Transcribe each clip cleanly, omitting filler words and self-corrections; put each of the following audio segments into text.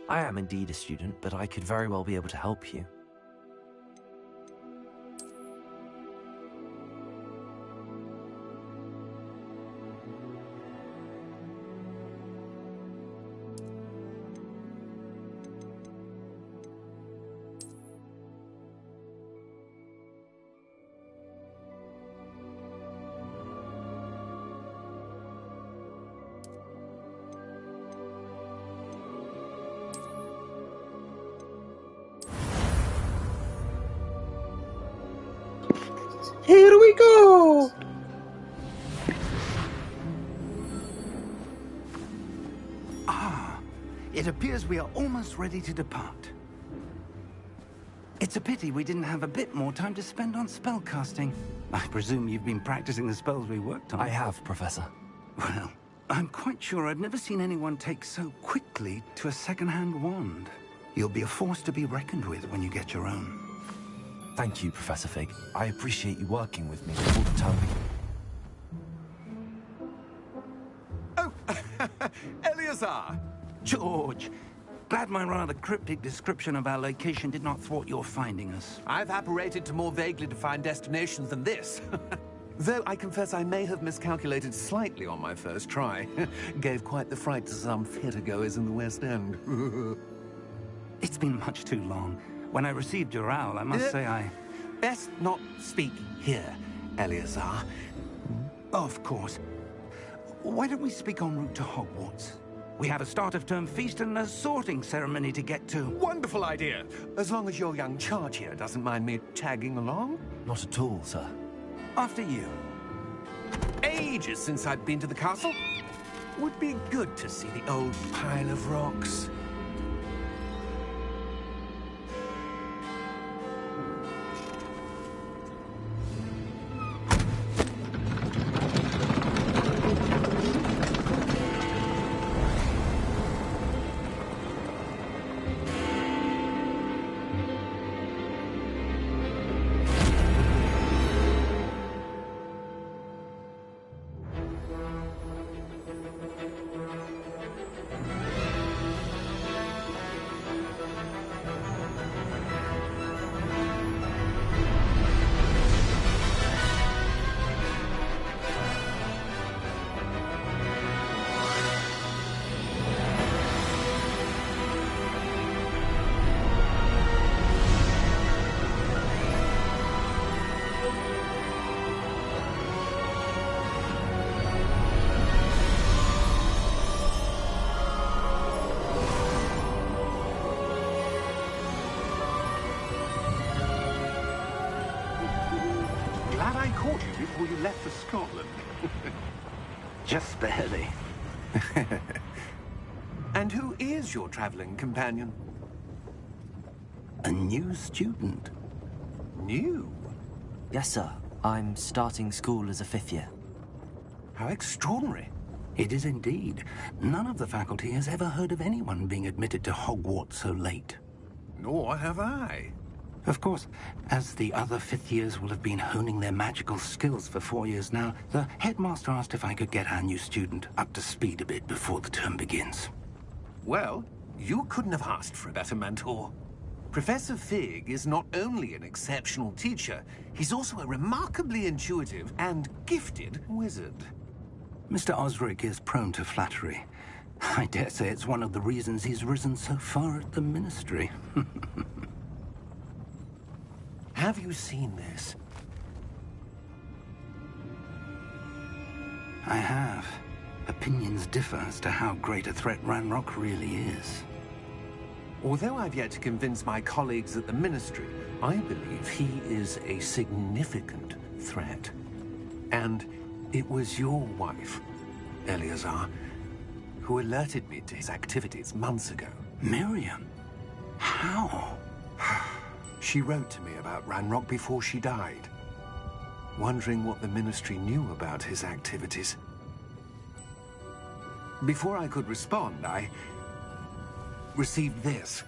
I am indeed a student, but I could very well be able to help you. Here we go! It appears we are almost ready to depart. It's a pity we didn't have a bit more time to spend on spellcasting. I presume you've been practicing the spells we worked on. I have, Professor. Well, I'm quite sure I've never seen anyone take so quickly to a second-hand wand. You'll be a force to be reckoned with when you get your own. Thank you, Professor Fig. I appreciate you working with me before the term begins. Oh, Eleazar! George, glad my rather cryptic description of our location did not thwart your finding us. I've apparated to more vaguely defined destinations than this. Though I confess I may have miscalculated slightly on my first try. Gave quite the fright to some theatergoers in the West End. It's been much too long. When I received your owl, I must say I... Best not speak here, Eleazar. Of course. Why don't we speak en route to Hogwarts? We have a start-of-term feast and a sorting ceremony to get to. Wonderful idea! As long as your young charge here doesn't mind me tagging along. Not at all, sir. After you. Ages since I've been to the castle. Would be good to see the old pile of rocks. Before you left for Scotland. Just barely. And who is your traveling companion? A new student. New? Yes, sir. I'm starting school as a 5th year. How extraordinary. It is indeed. None of the faculty has ever heard of anyone being admitted to Hogwarts so late. Nor have I. Of course, as the other 5th years will have been honing their magical skills for 4 years now, the headmaster asked if I could get our new student up to speed a bit before the term begins. Well, you couldn't have asked for a better mentor. Professor Fig is not only an exceptional teacher, he's also a remarkably intuitive and gifted wizard. Mr. Osric is prone to flattery. I dare say it's one of the reasons he's risen so far at the Ministry. Have you seen this? I have. Opinions differ as to how great a threat Ranrock really is. Although I've yet to convince my colleagues at the Ministry, I believe he is a significant threat. And it was your wife, Eleazar, who alerted me to his activities months ago. Miriam? How? She wrote to me about Ranrock before she died, wondering what the Ministry knew about his activities. Before I could respond, I received this.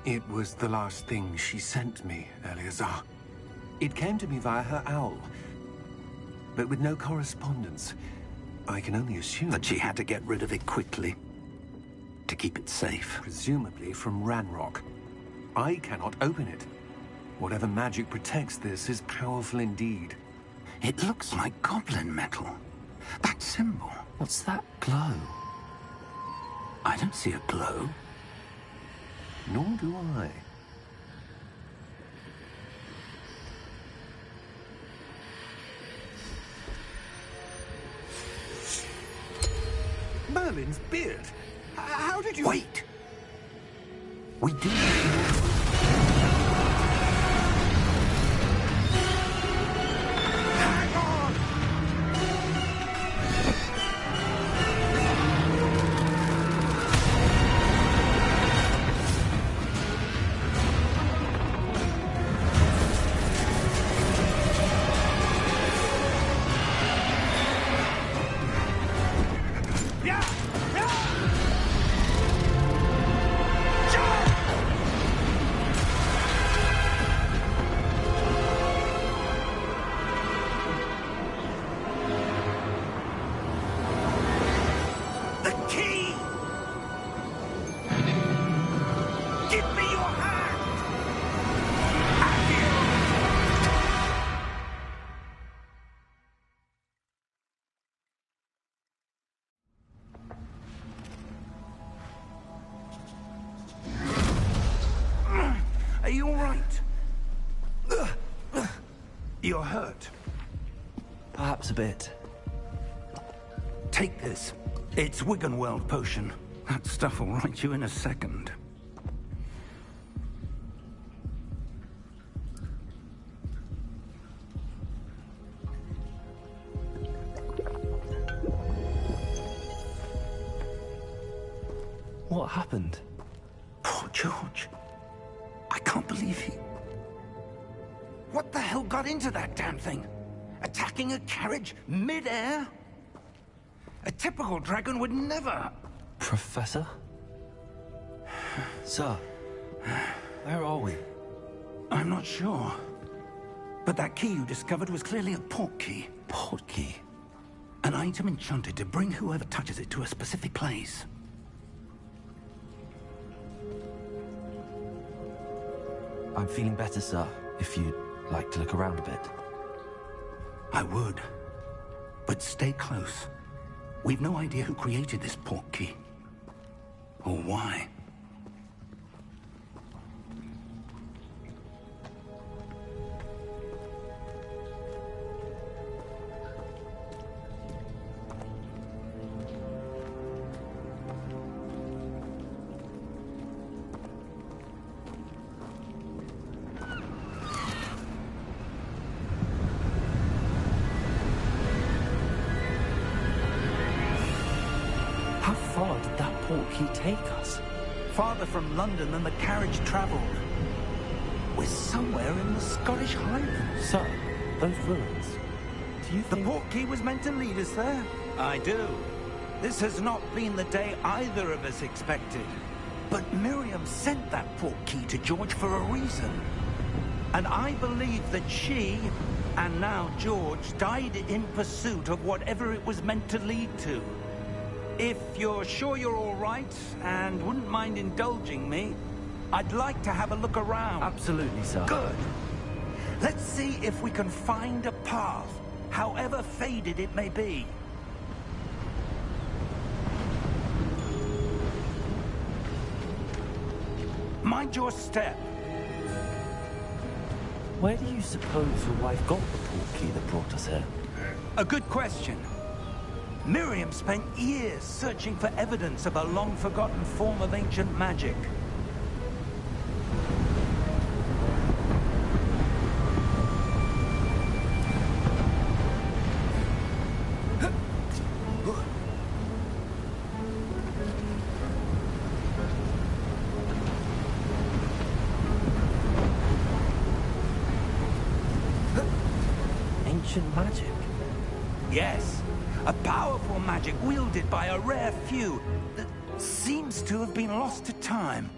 It was the last thing she sent me, Eleazar. It came to me via her owl, but with no correspondence. I can only assume that she had to get rid of it quickly. to keep it safe. Presumably from Ranrock. I cannot open it. Whatever magic protects this is powerful indeed. It looks like goblin metal. That symbol. What's that glow? I don't see a glow. Nor do I. Merlin's beard. How did you... Wait! We do... Hang on! Yeah! Yeah! Jump! The key! Give me your hand! Are you all right? You're hurt. Perhaps a bit. Take this. It's Wiggenweld potion. That stuff will right you in a second. What happened? Poor George. I can't believe he... What the hell got into that damn thing? Attacking a carriage mid-air? A typical dragon would never... Professor? Sir, where are we? I'm not sure. But that key you discovered was clearly a port key. Port key? An item enchanted to bring whoever touches it to a specific place. I'm feeling better, sir, if you'd like to look around a bit. I would. But stay close. We've no idea who created this port key. Or why. How far did that port key take us? Farther from London than the carriage travelled. We're somewhere in the Scottish Highlands. Sir, those ruins. Do you The think... port key was meant to lead us there? I do. This has not been the day either of us expected. But Miriam sent that port key to George for a reason. And I believe that she, and now George, died in pursuit of whatever it was meant to lead to. If you're sure you're all right, and wouldn't mind indulging me, I'd like to have a look around. Absolutely, sir. Good. Let's see if we can find a path, however faded it may be. Mind your step. Where do you suppose your wife got the port key that brought us here? A good question. Miriam spent years searching for evidence of a long-forgotten form of ancient magic. Ancient magic? Yes, a powerful magic wielded by a rare few that seems to have been lost to time.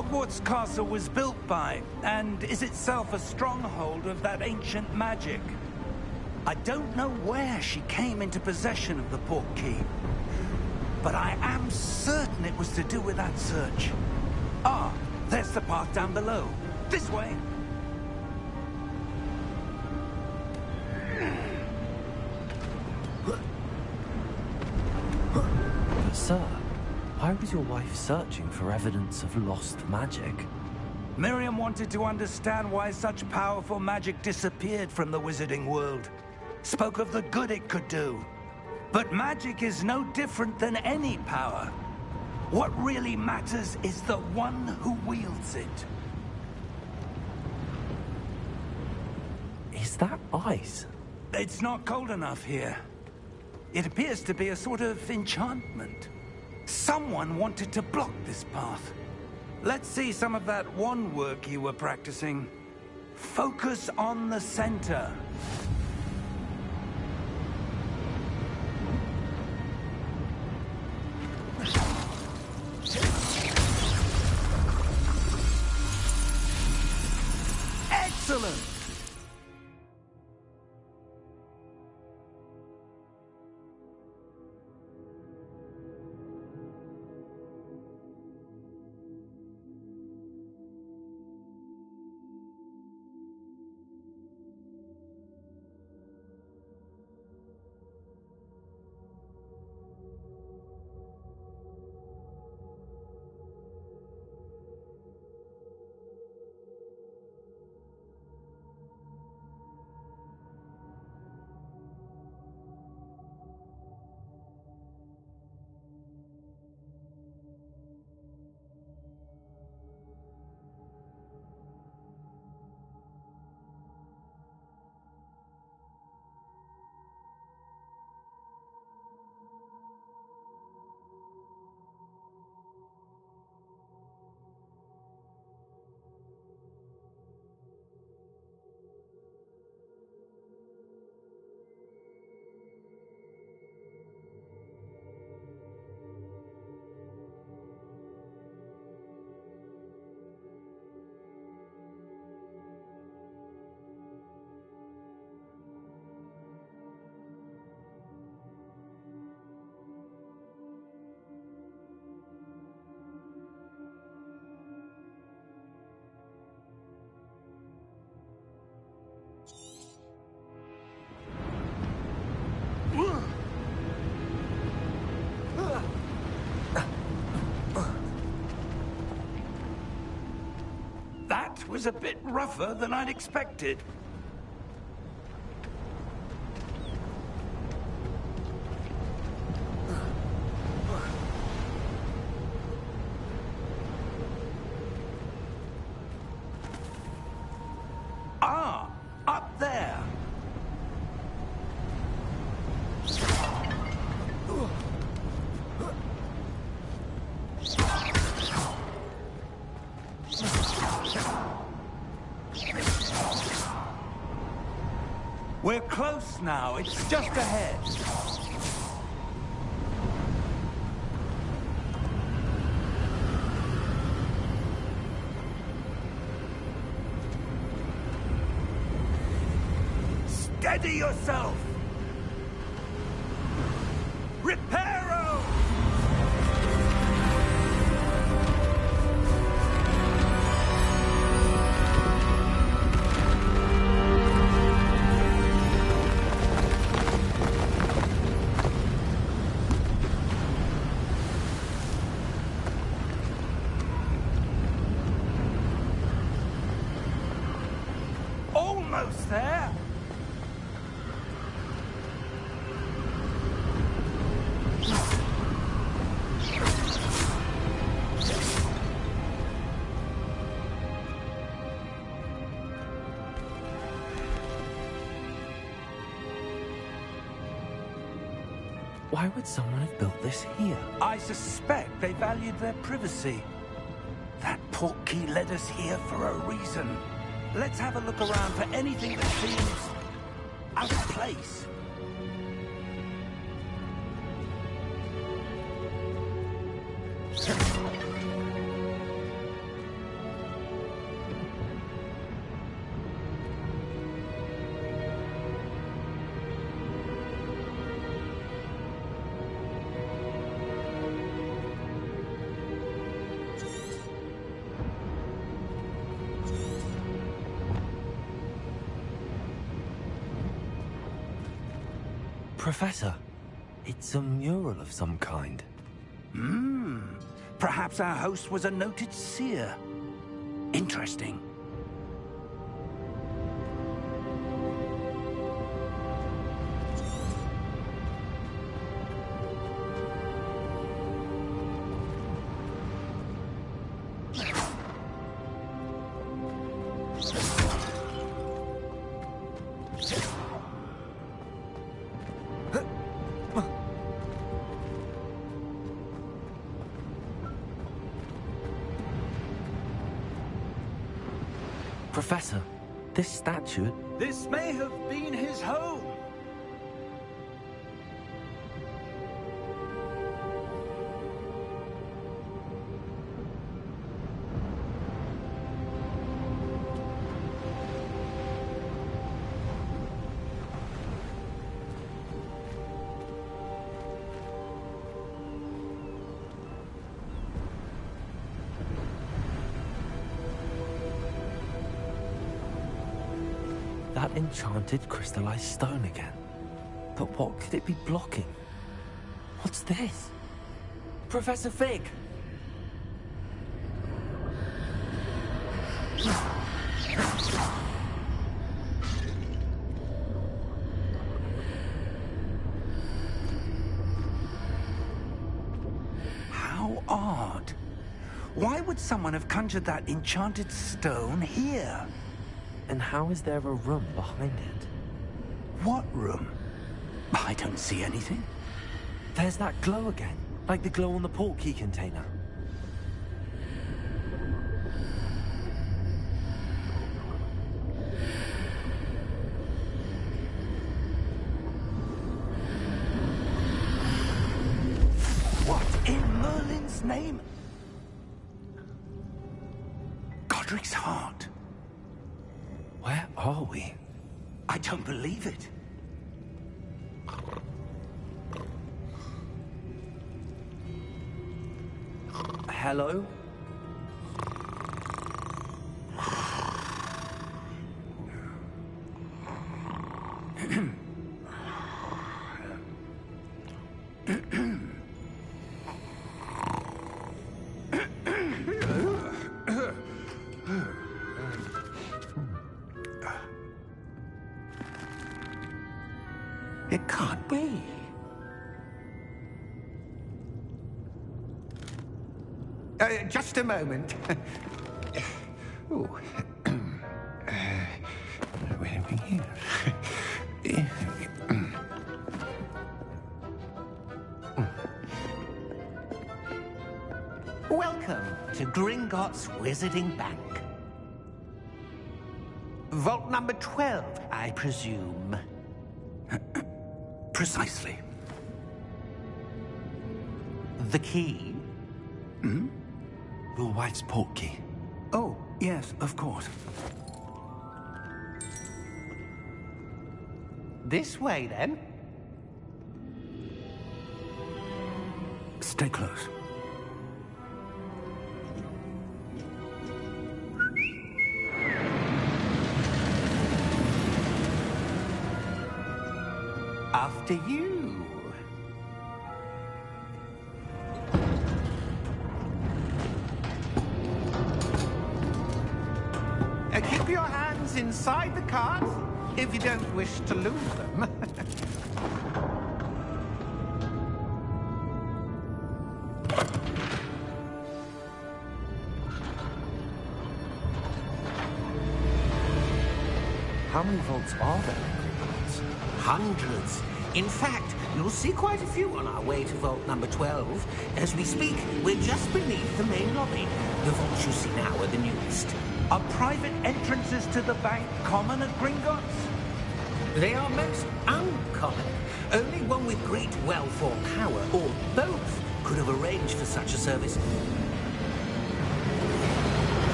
Hogwarts Castle was built by, and is itself a stronghold of that ancient magic. I don't know where she came into possession of the portkey, but I am certain it was to do with that search. Ah, there's the path down below. This way. But sir, why was your wife searching for evidence of lost magic? Miriam wanted to understand why such powerful magic disappeared from the wizarding world. Spoke of the good it could do. But magic is no different than any power. What really matters is the one who wields it. Is that ice? It's not cold enough here. It appears to be a sort of enchantment. Someone wanted to block this path. Let's see some of that wand work you were practicing. Focus on the center. Excellent! That was a bit rougher than I'd expected. Ah, up there. We're close now. It's just ahead. Steady yourself! Reparo! Almost there! Why would someone have built this here? I suspect they valued their privacy. That portkey led us here for a reason. Let's have a look around for anything that seems out of place. Professor, it's a mural of some kind. Perhaps our host was a noted seer. Interesting. Professor, this statue... This may have been his home. That enchanted crystallized stone again. But what could it be blocking? What's this? Professor Fig! How odd. Why would someone have conjured that enchanted stone here? And how is there a room behind it? What room? I don't see anything. There's that glow again, like the glow on the portkey container. What in Merlin's name? Godric's heart. Where are we? I don't believe it. Hello? It can't be. Just a moment. Oh. Where are we here? Welcome to Gringotts Wizarding Bank. Vault number 12, I presume. Precisely. The key? Your wife's portkey. Oh, yes, of course. This way, then. Stay close. After you. Keep your hands inside the cart if you don't wish to lose them. How many vaults are there in Gringotts? Hundreds. In fact, you'll see quite a few on our way to vault number 12. As we speak, we're just beneath the main lobby. The vaults you see now are the newest. Are private entrances to the bank common at Gringotts? They are most uncommon. Only one with great wealth or power, or both, could have arranged for such a service.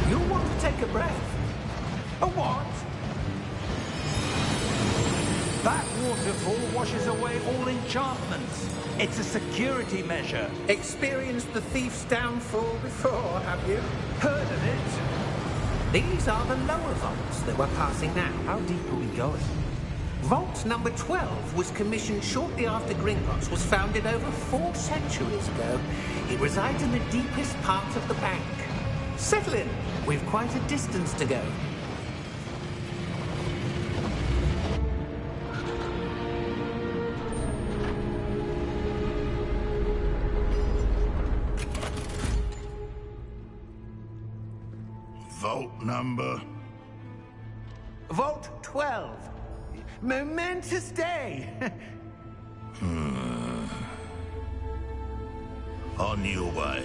You'll want to take a breath. A what? That waterfall washes away all enchantments. It's a security measure. Experienced the thief's downfall before, have you? Heard of it? These are the lower vaults that we're passing now. How deep are we going? Vault number 12 was commissioned shortly after Gringotts was founded over 4 centuries ago. It resides in the deepest part of the bank. Settle in. We've quite a distance to go. Vault number? Vault 12. Momentous day. On your way.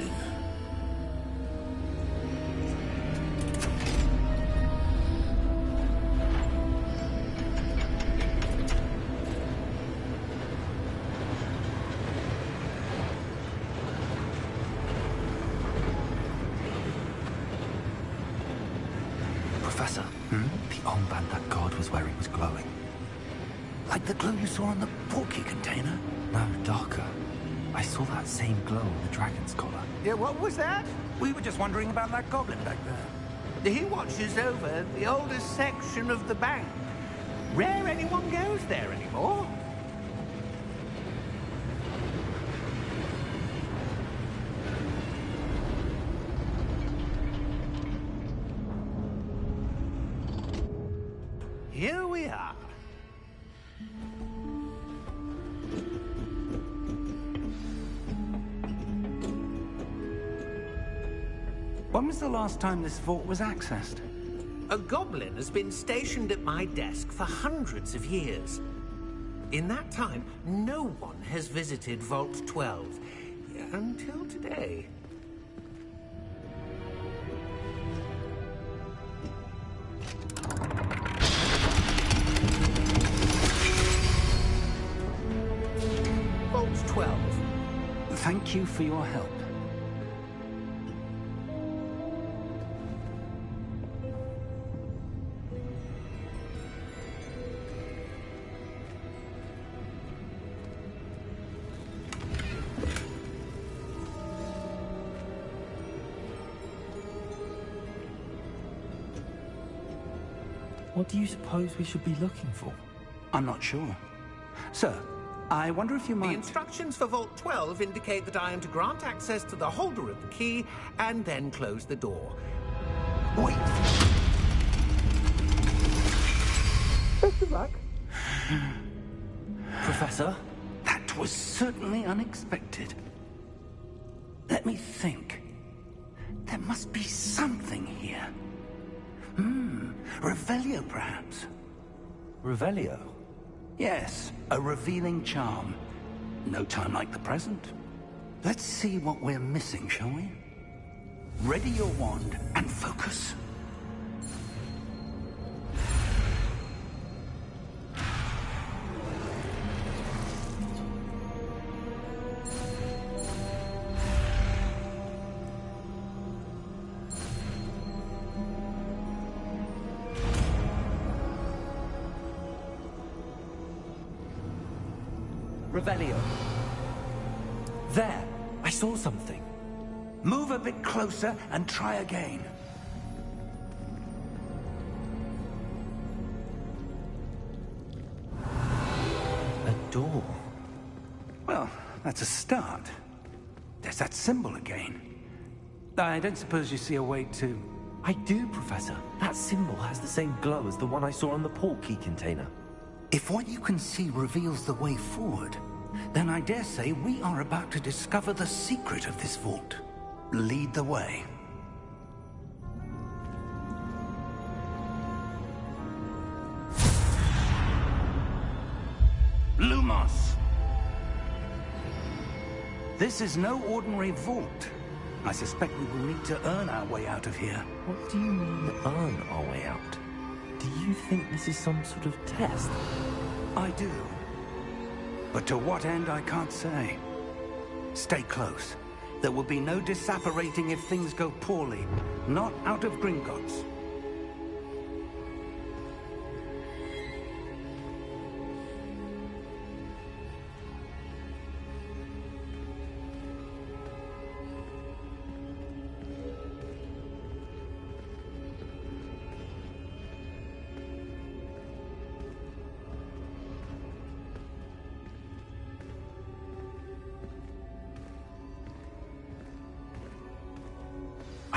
Professor, the armband that guard was wearing was glowing. Like the glow you saw on the porky container? No, darker. I saw that same glow on the dragon's collar. Yeah, what was that? We were just wondering about that goblin back there. He watches over the oldest section of the bank. Rare anyone goes there anymore. Here we are. When was the last time this vault was accessed? A goblin has been stationed at my desk for hundreds of years. In that time, no one has visited Vault 12 until today. Vault 12. Thank you for your help. What do you suppose we should be looking for? I'm not sure. Sir, I wonder if you The might... instructions for Vault 12 indicate that I am to grant access to the holder of the key and then close the door. Wait! Best of luck. Professor? That was certainly unexpected. Let me think. There must be something here. Revelio, perhaps? Revelio? Yes, a revealing charm. No time like the present. Let's see what we're missing, shall we? Ready your wand and focus. Revelio. There! I saw something. Move a bit closer and try again. A door. Well, that's a start. There's that symbol again. I don't suppose you see a way to... I do, Professor. That symbol has the same glow as the one I saw on the port key container. If what you can see reveals the way forward, then I dare say we are about to discover the secret of this vault. Lead the way. Lumos! This is no ordinary vault. I suspect we will need to earn our way out of here. What do you mean, earn our way out? Do you think this is some sort of test? I do. But to what end, I can't say. Stay close. There will be no disapparating if things go poorly. Not out of Gringotts.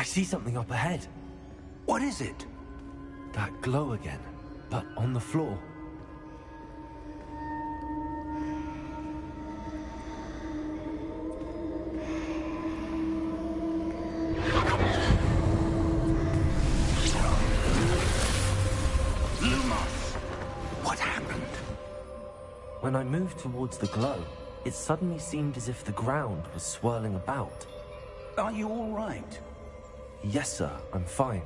see something up ahead. What is it? That glow again, but on the floor. What happened? When I moved towards the glow, it suddenly seemed as if the ground was swirling about. Are you all right? Yes, sir, I'm fine.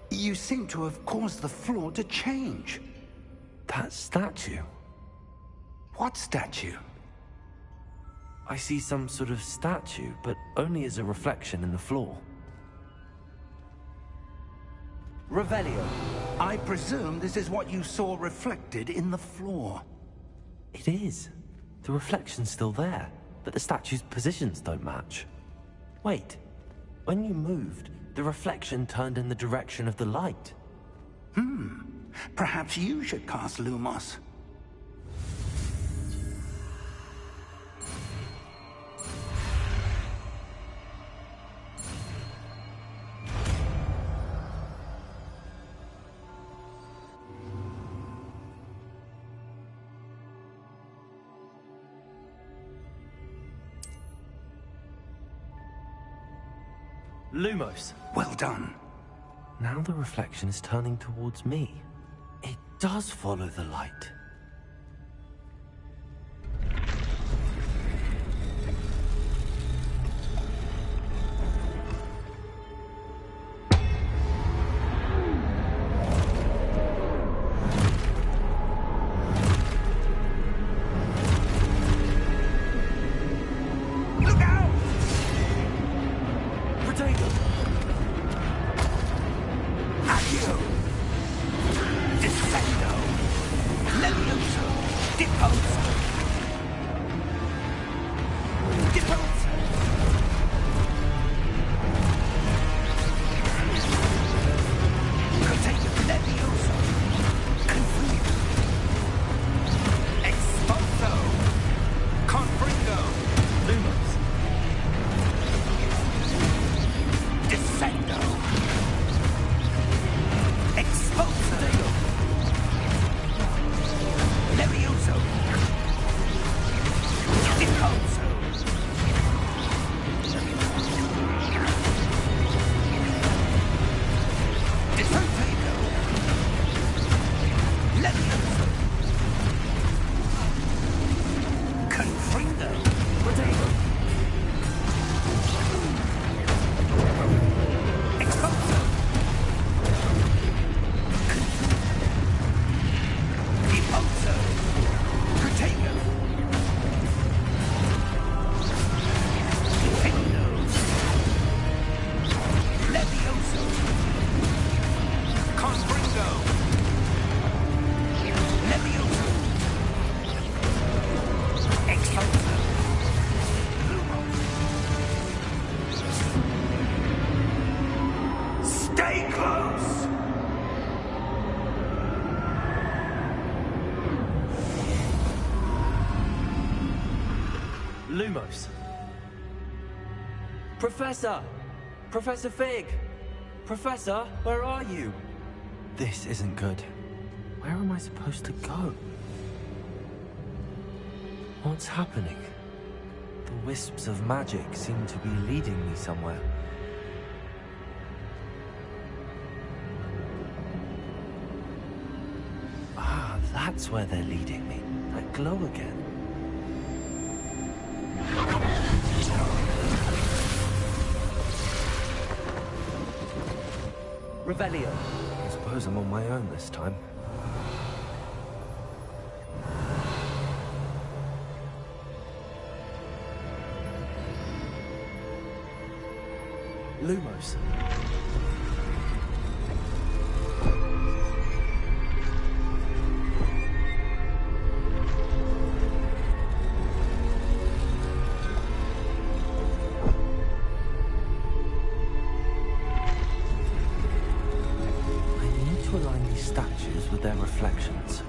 You seem to have caused the floor to change. That statue? What statue? I see some sort of statue, but only as a reflection in the floor. Revelio. I presume this is what you saw reflected in the floor. It is. The reflection's still there, but the statue's positions don't match. Wait, when you moved, the reflection turned in the direction of the light. Perhaps you should cast Lumos. Lumos. Well done. Now the reflection is turning towards me. It does follow the light. Look out! Potato! Accio! Descendo! Levioso! Deposo! Deposo! Potato! Levioso! Confringo! Exposo! Confringo! Lumos! Descendo! Exposo! Levioso! Deposo! Descendo! Levioso! Confringo! Potato! Exposo! Deposo! Potato! Defendo! Levioso! Confringo! Levioso! Exposo! Lumos! Stay close! Lumos. Professor! Professor Fig! Professor, where are you? This isn't good. Where am I supposed to go? What's happening? The wisps of magic seem to be leading me somewhere. Ah, that's where they're leading me. That glow again. Revelio. I suppose I'm on my own this time. Lumos. I need to align these statues with their reflections.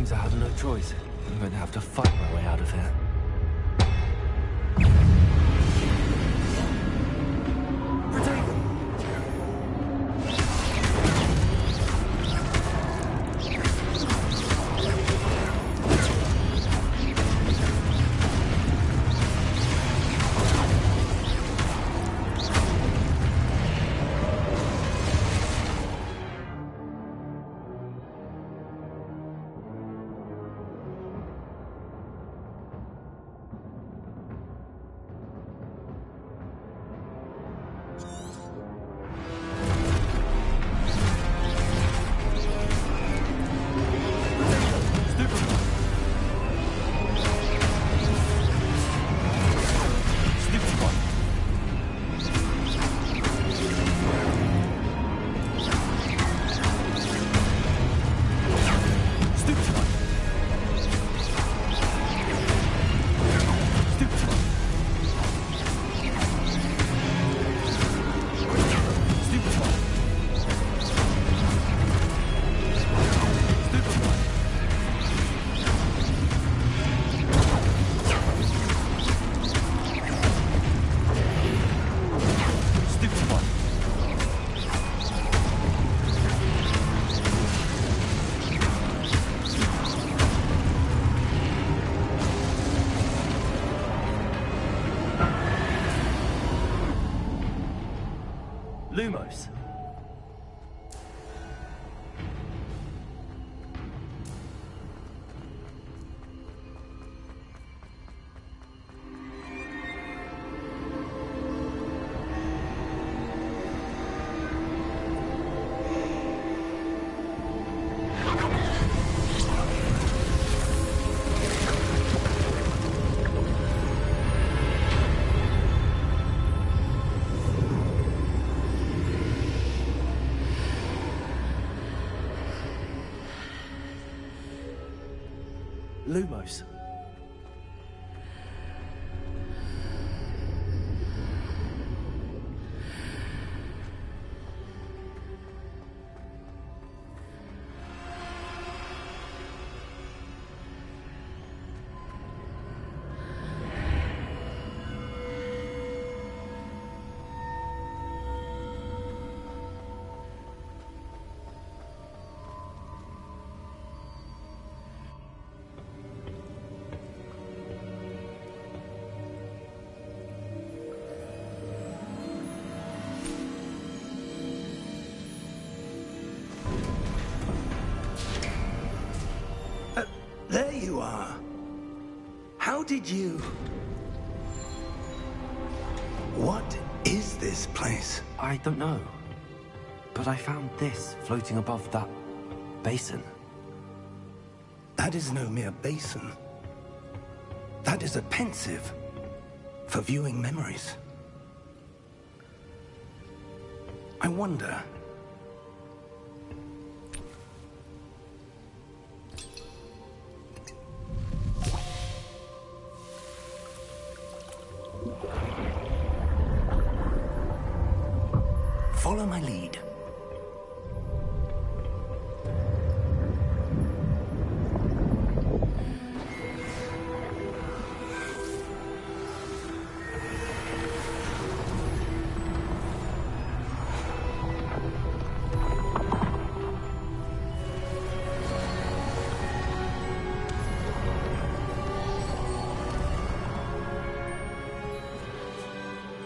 Seems I have no choice. I'm going to have to fight my way out of here. Lumos. Lumos. There you are. How did you... What is this place? I don't know. But I found this floating above that basin. That is no mere basin. That is a pensive for viewing memories. I wonder... Follow my lead.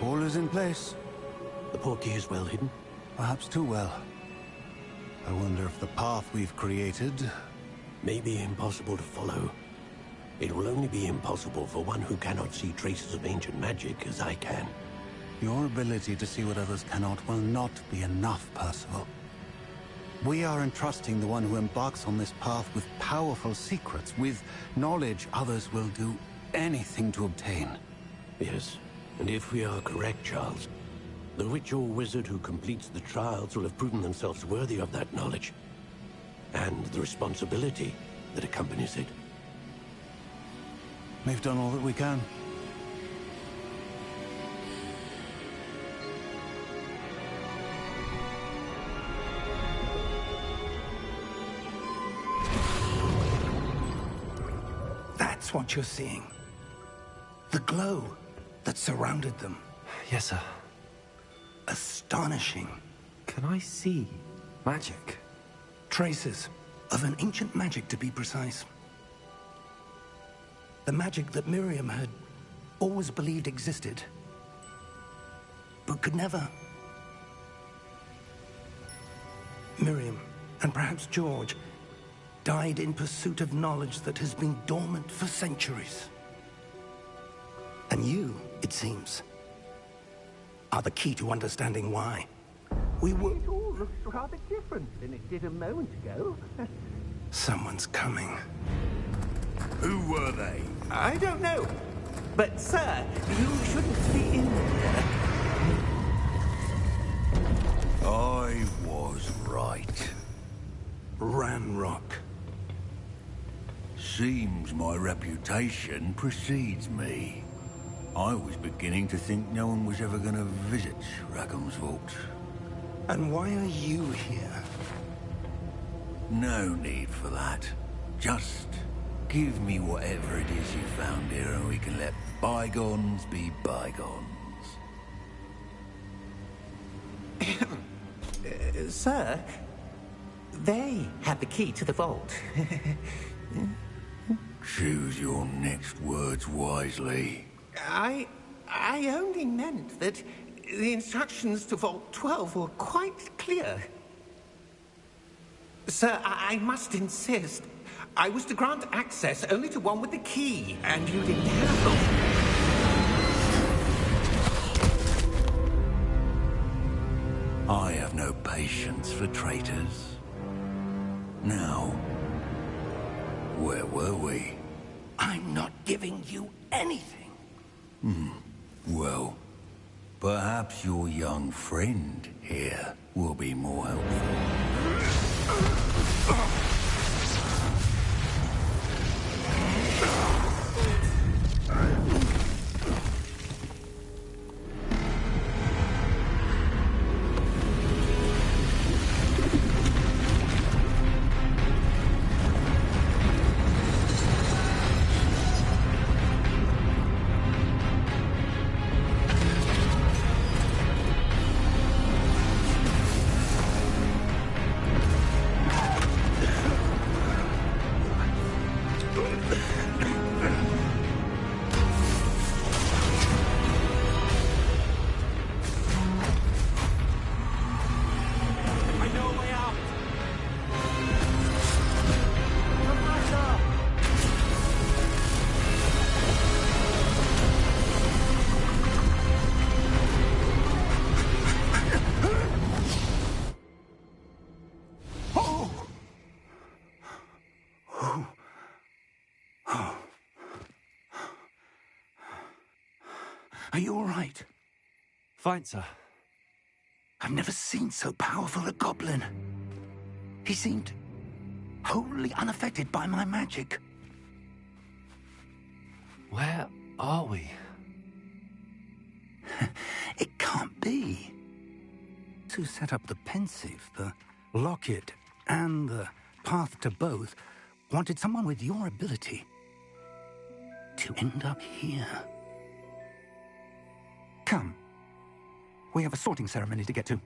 All is in place. The portkey is well hidden. Perhaps too well. I wonder if the path we've created... May be impossible to follow. It will only be impossible for one who cannot see traces of ancient magic as I can. Your ability to see what others cannot will not be enough, Percival. We are entrusting the one who embarks on this path with powerful secrets, with knowledge others will do anything to obtain. Yes, and if we are correct, Charles, the witch or wizard who completes the trials will have proven themselves worthy of that knowledge, and the responsibility that accompanies it. We've done all that we can. That's what you're seeing. The glow that surrounded them. Yes, sir. Astonishing. Can I see magic? Traces of an ancient magic, to be precise. The magic that Miriam had always believed existed, but could never. Miriam, and perhaps George, died in pursuit of knowledge that has been dormant for centuries. And you, it seems, are the key to understanding why. It all looks rather different than it did a moment ago. Someone's coming. Who were they? I don't know. But, sir, you shouldn't be in there. I was right. Ranrock. Seems my reputation precedes me. I was beginning to think no one was ever going to visit Rackham's vault. And why are you here? No need for that. Just give me whatever it is you found here and we can let bygones be bygones. Sir, they had the key to the vault. Choose your next words wisely. I only meant that the instructions to Vault 12 were quite clear. Sir, I must insist. I was to grant access only to one with the key, and you didn't have them. I have no patience for traitors. Now, where were we? I'm not giving you anything. Well, perhaps your young friend here will be more helpful. Are you all right? Fine, sir. I've never seen so powerful a goblin. He seemed wholly unaffected by my magic. Where are we? It can't be. To set up the pensive, the locket, and the path to both wanted someone with your ability to end up here. Come. We have a sorting ceremony to get to.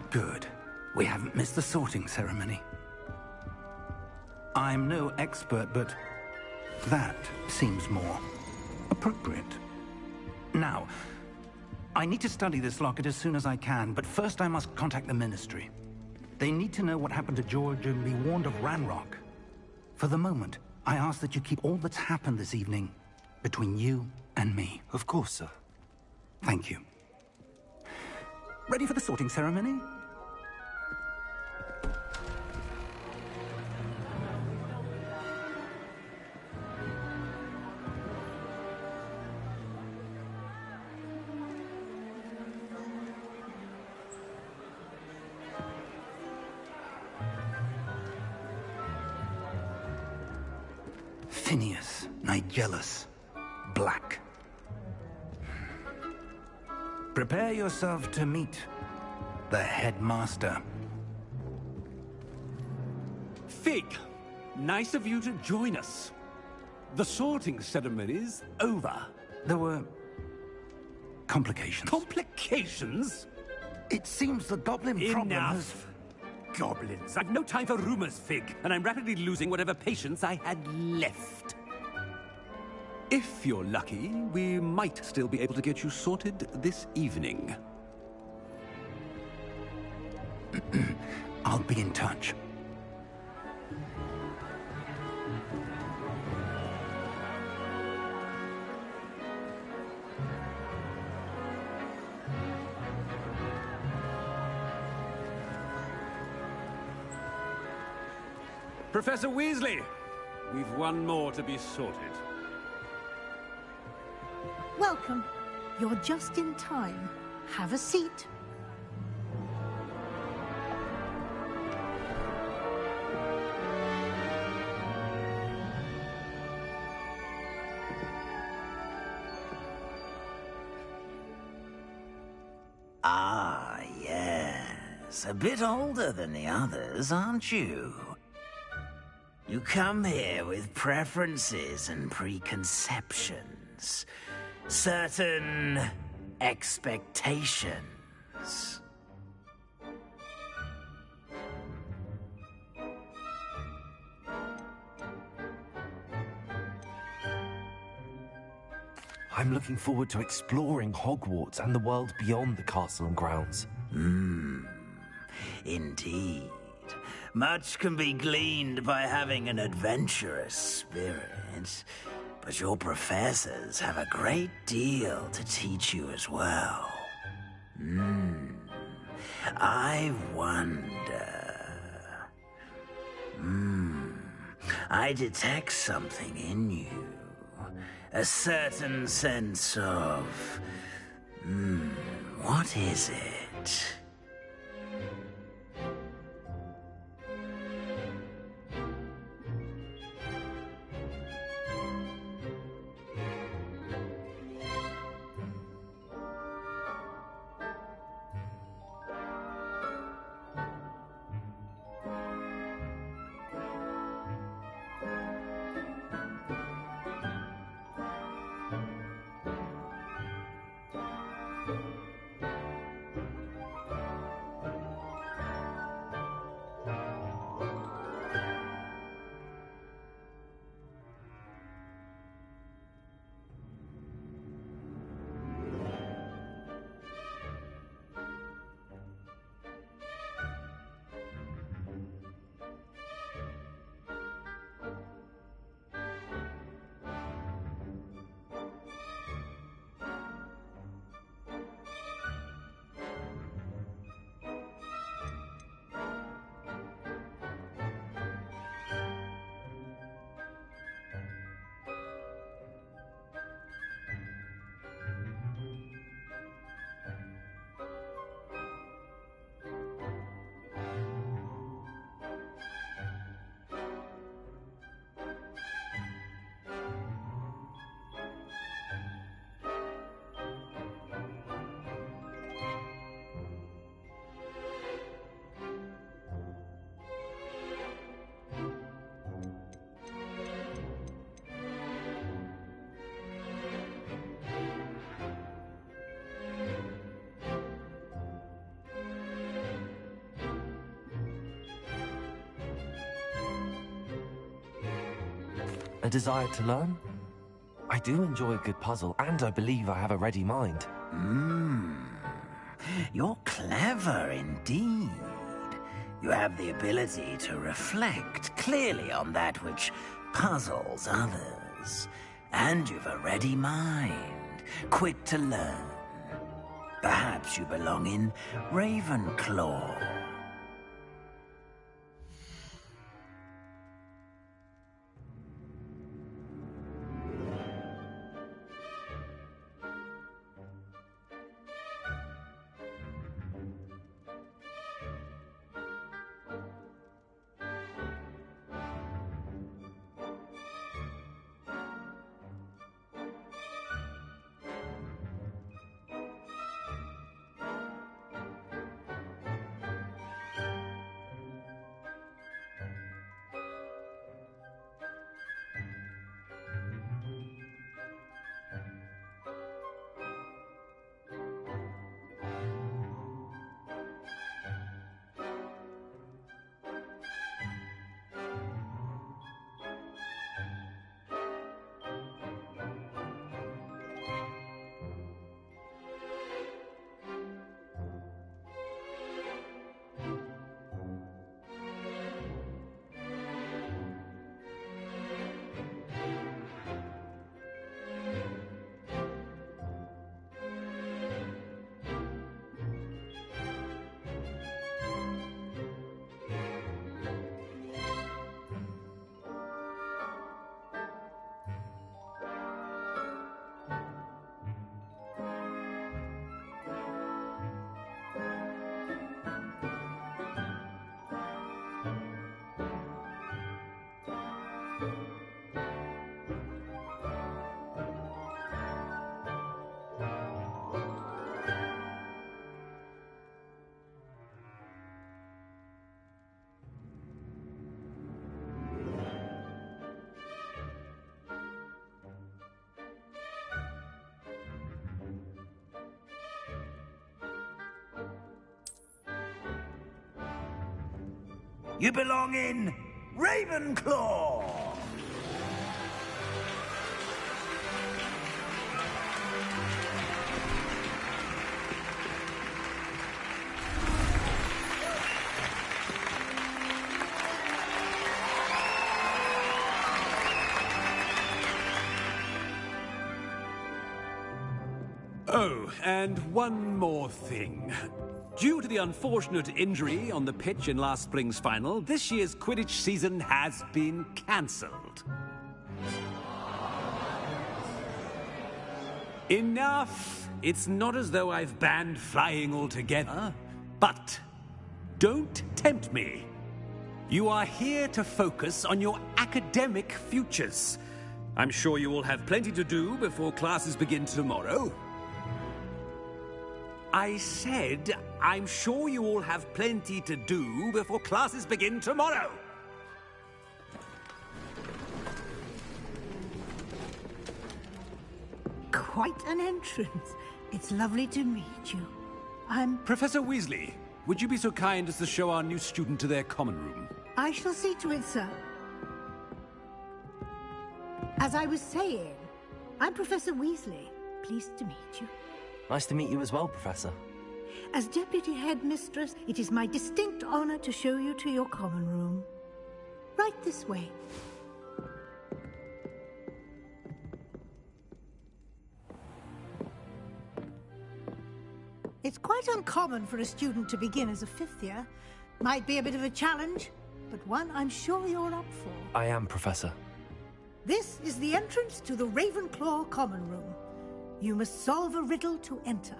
Good. We haven't missed the sorting ceremony. I'm no expert, but that seems more appropriate. Now, I need to study this locket as soon as I can, but first I must contact the Ministry. They need to know what happened to George and be warned of Ranrock. For the moment, I ask that you keep all that's happened this evening between you and me. Of course, sir. Thank you. Ready for the sorting ceremony? Phineas, Nigellus, Black. Prepare yourself to meet the headmaster. Fig, nice of you to join us. The sorting ceremony's over. There were complications. Complications? It seems the goblin problem has... Enough. Goblins. I've no time for rumors, Fig, and I'm rapidly losing whatever patience I had left. If you're lucky, we might still be able to get you sorted this evening. I'll be in touch. Professor Weasley, we've one more to be sorted. Welcome. You're just in time. Have a seat. Ah, yes. A bit older than the others, aren't you? You come here with preferences and preconceptions. Certain expectations. I'm looking forward to exploring Hogwarts and the world beyond the castle and grounds. Indeed. Much can be gleaned by having an adventurous spirit, but your professors have a great deal to teach you as well. I wonder... I detect something in you. A certain sense of... what is it? A desire to learn? I do enjoy a good puzzle, and I believe I have a ready mind. You're clever indeed. You have the ability to reflect clearly on that which puzzles others. And you've a ready mind, quick to learn. Perhaps you belong in Ravenclaw. You belong in Ravenclaw! Oh, and one more thing. Due to the unfortunate injury on the pitch in last spring's final, this year's Quidditch season has been cancelled. Enough! It's not as though I've banned flying altogether. But don't tempt me. You are here to focus on your academic futures. I'm sure you will have plenty to do before classes begin tomorrow. I said, I'm sure you all have plenty to do before classes begin tomorrow. Quite an entrance. It's lovely to meet you. I'm... Professor Weasley, would you be so kind as to show our new student to their common room? I shall see to it, sir. As I was saying, I'm Professor Weasley. Pleased to meet you. Nice to meet you as well, Professor. As Deputy Headmistress, it is my distinct honor to show you to your common room. Right this way. It's quite uncommon for a student to begin as a fifth year. Might be a bit of a challenge, but one I'm sure you're up for. I am, Professor. This is the entrance to the Ravenclaw common room. You must solve a riddle to enter.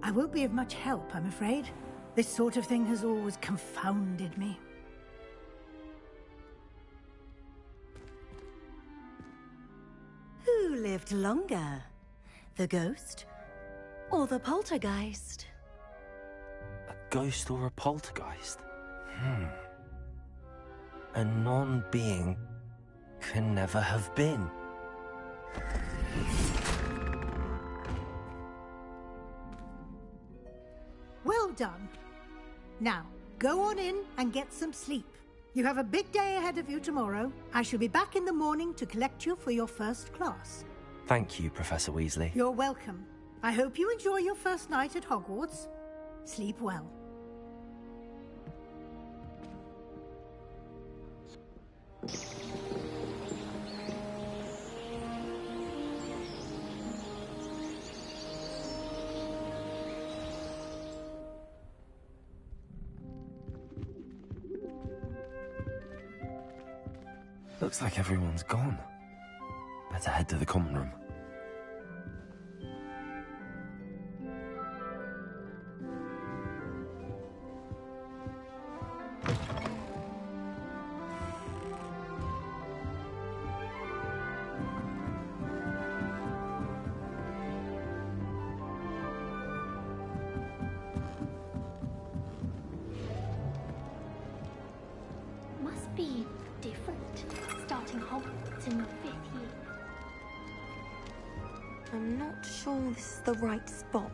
I won't be of much help, I'm afraid. This sort of thing has always confounded me. Who lived longer? The ghost or the poltergeist? A ghost or a poltergeist? A non-being can never have been. Well done. Now, go on in and get some sleep. You have a big day ahead of you tomorrow. I shall be back in the morning to collect you for your first class. Thank you, Professor Weasley. You're welcome. I hope you enjoy your first night at Hogwarts. Sleep well. Looks like everyone's gone. Better head to the common room. Must be different, starting Hogwarts in your 5th year. I'm not sure this is the right spot.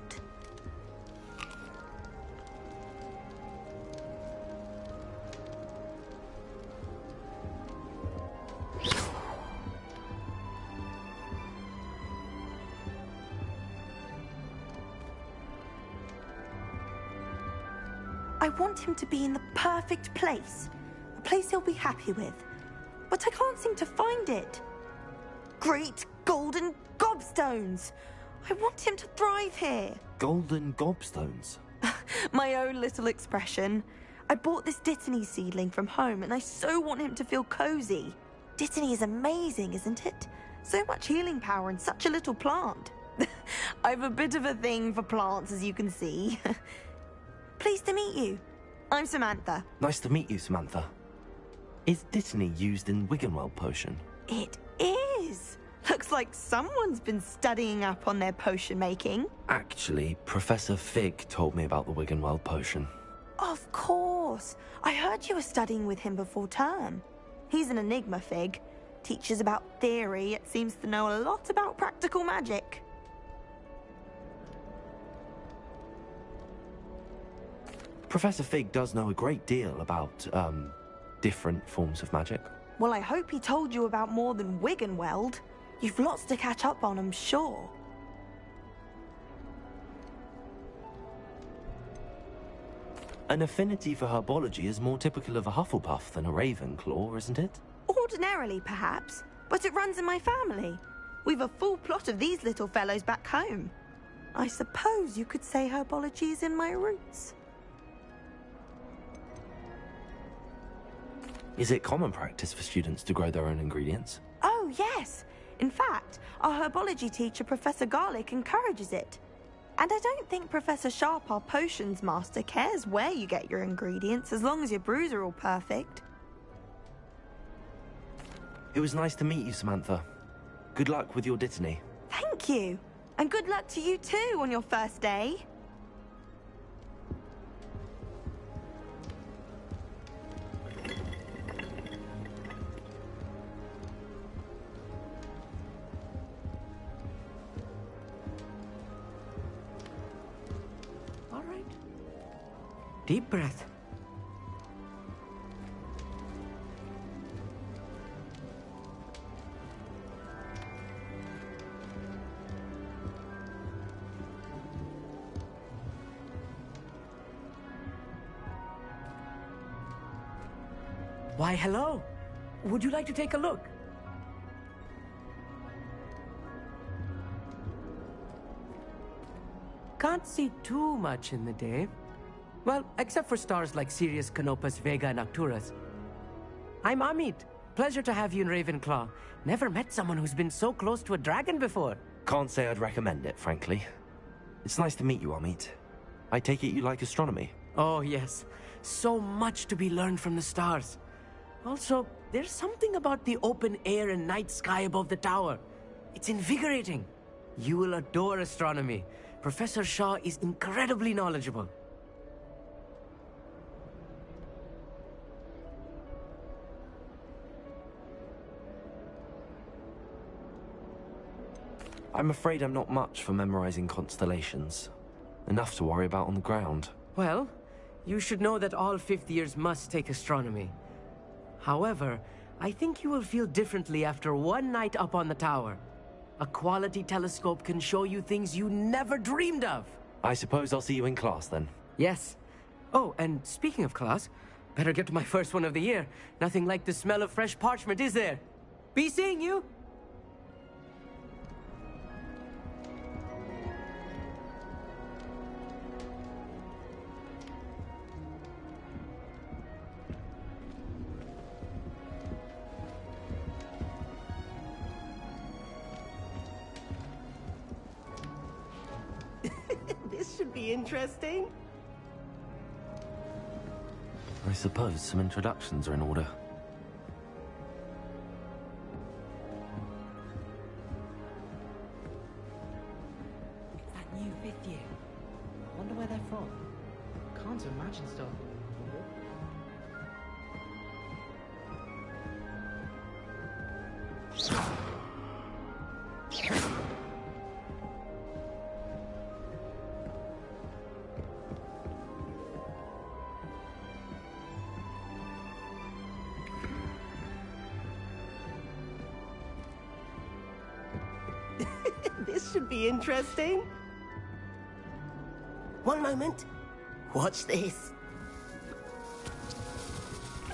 I want him to be in the perfect place. A place he'll be happy with. But I can't seem to find it. Great golden gobstones! I want him to thrive here. Golden gobstones? My own little expression. I bought this Dittany seedling from home and I so want him to feel cozy. Dittany is amazing, isn't it? So much healing power in such a little plant. I've a bit of a thing for plants, as you can see. Pleased to meet you. I'm Samantha. Nice to meet you, Samantha. Is Dittany used in Wiggenweld potion? It is. Looks like someone's been studying up on their potion making. Actually, Professor Fig told me about the Wiggenweld potion. Of course. I heard you were studying with him before term. He's an enigma, Fig. Teaches about theory, yet seems to know a lot about practical magic. Professor Fig does know a great deal about, different forms of magic. Well, I hope he told you about more than Wiggenweld. You've lots to catch up on, I'm sure. An affinity for herbology is more typical of a Hufflepuff than a Ravenclaw, isn't it? Ordinarily, perhaps, but it runs in my family. We've a full plot of these little fellows back home. I suppose you could say herbology is in my roots. Is it common practice for students to grow their own ingredients? Oh, yes. In fact, our herbology teacher, Professor Garlick, encourages it. And I don't think Professor Sharp, our potions master, cares where you get your ingredients, as long as your brews are all perfect. It was nice to meet you, Samantha. Good luck with your Dittany. Thank you. And good luck to you too on your first day. All right. Deep breath. Why, hello. Would you like to take a look? Can't see too much in the day. Well, except for stars like Sirius, Canopus, Vega, and Arcturus. I'm Amit. Pleasure to have you in Ravenclaw. Never met someone who's been so close to a dragon before. Can't say I'd recommend it, frankly. It's nice to meet you, Amit. I take it you like astronomy? Oh, yes. So much to be learned from the stars. Also, there's something about the open air and night sky above the tower. It's invigorating. You will adore astronomy. Professor Shaw is incredibly knowledgeable. I'm afraid I'm not much for memorizing constellations. Enough to worry about on the ground. Well, you should know that all 5th years must take astronomy. However, I think you will feel differently after one night up on the tower. A quality telescope can show you things you never dreamed of. I suppose I'll see you in class then. Yes. Oh, and speaking of class, better get to my first one of the year. Nothing like the smell of fresh parchment, is there? Be seeing you! This should be interesting. I suppose some introductions are in order. It's that new 5th year. I wonder where they're from. Can't imagine stuff. This should be interesting. One moment. Watch this.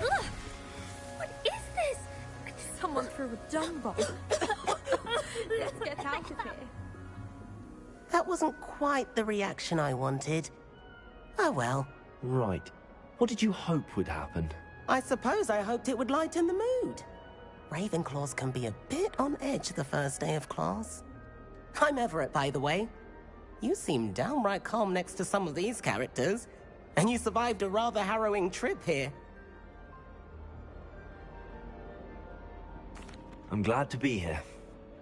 Ugh! What is this? Someone threw a dung bomb. Let's get out of here. That wasn't quite the reaction I wanted. Oh well. Right. What did you hope would happen? I suppose I hoped it would lighten the mood. Ravenclaws can be a bit on edge the first day of class. I'm Everett, by the way. You seem downright calm next to some of these characters, and you survived a rather harrowing trip here. I'm glad to be here.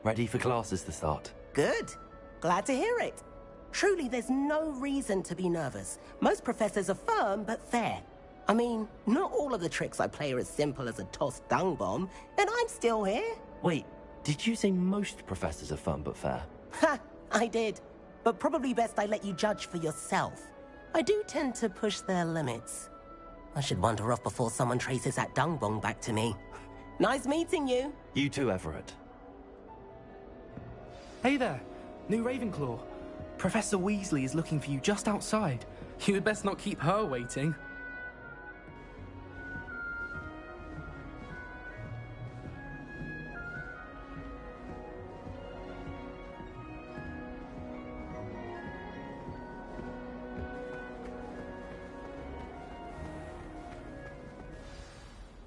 Ready for classes to start. Good. Glad to hear it. Truly, there's no reason to be nervous. Most professors are firm but fair. I mean, not all of the tricks I play are as simple as a tossed dung bomb, and I'm still here. Wait, did you say most professors are fun but fair? Ha! I did. But probably best I let you judge for yourself. I do tend to push their limits. I should wander off before someone traces that dung bomb back to me. Nice meeting you. You too, Everett. Hey there, new Ravenclaw. Professor Weasley is looking for you just outside. You'd best not keep her waiting.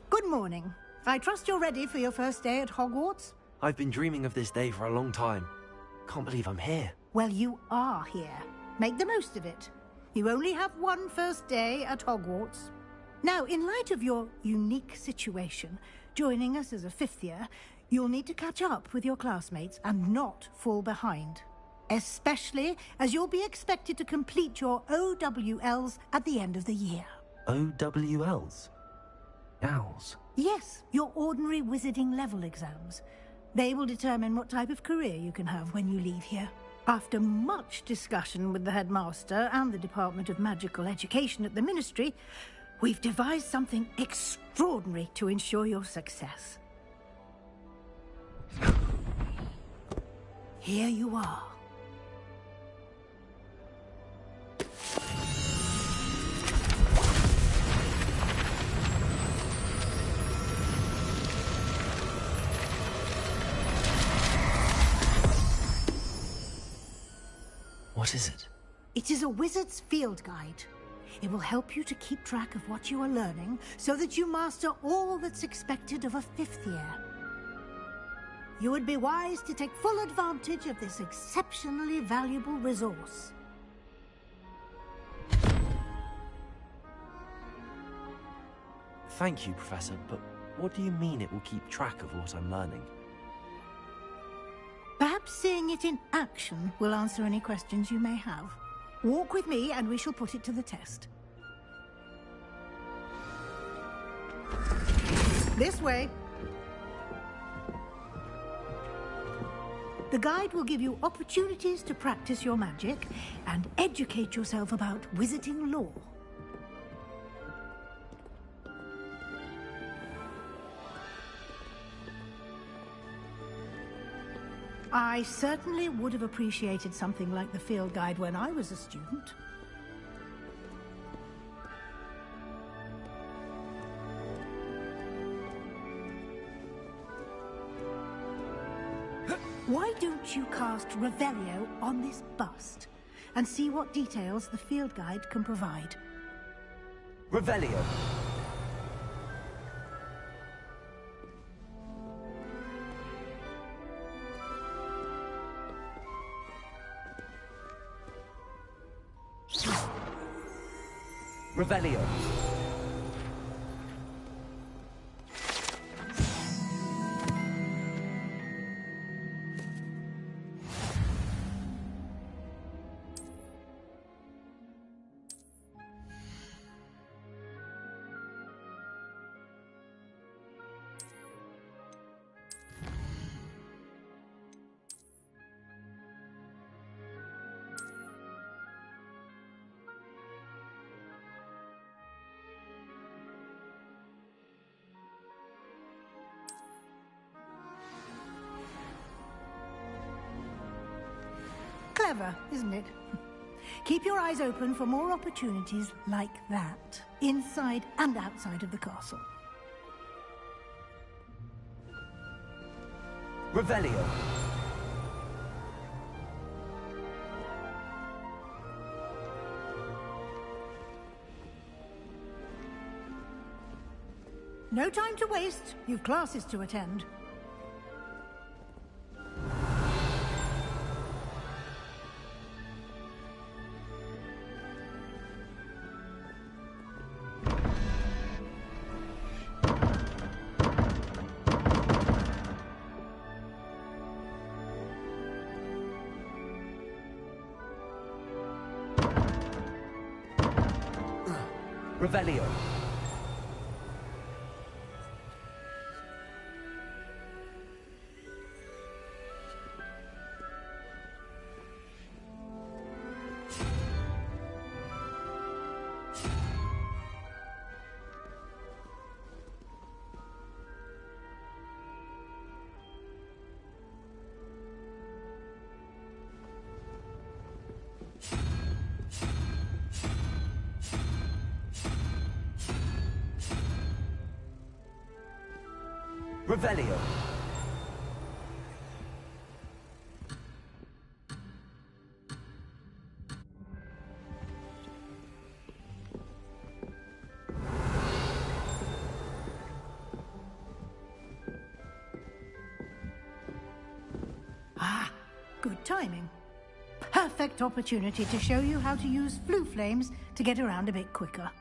Good morning. I trust you're ready for your first day at Hogwarts? I've been dreaming of this day for a long time. Can't believe I'm here. Well, you are here. Make the most of it. You only have one first day at Hogwarts. Now, in light of your unique situation, joining us as a 5th year, you'll need to catch up with your classmates and not fall behind. Especially as you'll be expected to complete your OWLs at the end of the year. OWLs? Owls? Yes, your ordinary wizarding level exams. They will determine what type of career you can have when you leave here. After much discussion with the headmaster and the Department of Magical Education at the Ministry, we've devised something extraordinary to ensure your success. Here you are. What is it? It is a wizard's field guide. It will help you to keep track of what you are learning so that you master all that's expected of a 5th year. You would be wise to take full advantage of this exceptionally valuable resource. Thank you, Professor, but what do you mean it will keep track of what I'm learning? Perhaps seeing it in action will answer any questions you may have. Walk with me and we shall put it to the test. This way. The guide will give you opportunities to practice your magic and educate yourself about wizarding lore. I certainly would have appreciated something like the field guide when I was a student. Why don't you cast Revelio on this bust and see what details the field guide can provide? Revelio. Revelio. Clever, isn't it? Keep your eyes open for more opportunities like that, inside and outside of the castle. Revelio. No time to waste. You've classes to attend. Revelio. Revelio. Ah, good timing. Perfect opportunity to show you how to use flue flames to get around a bit quicker.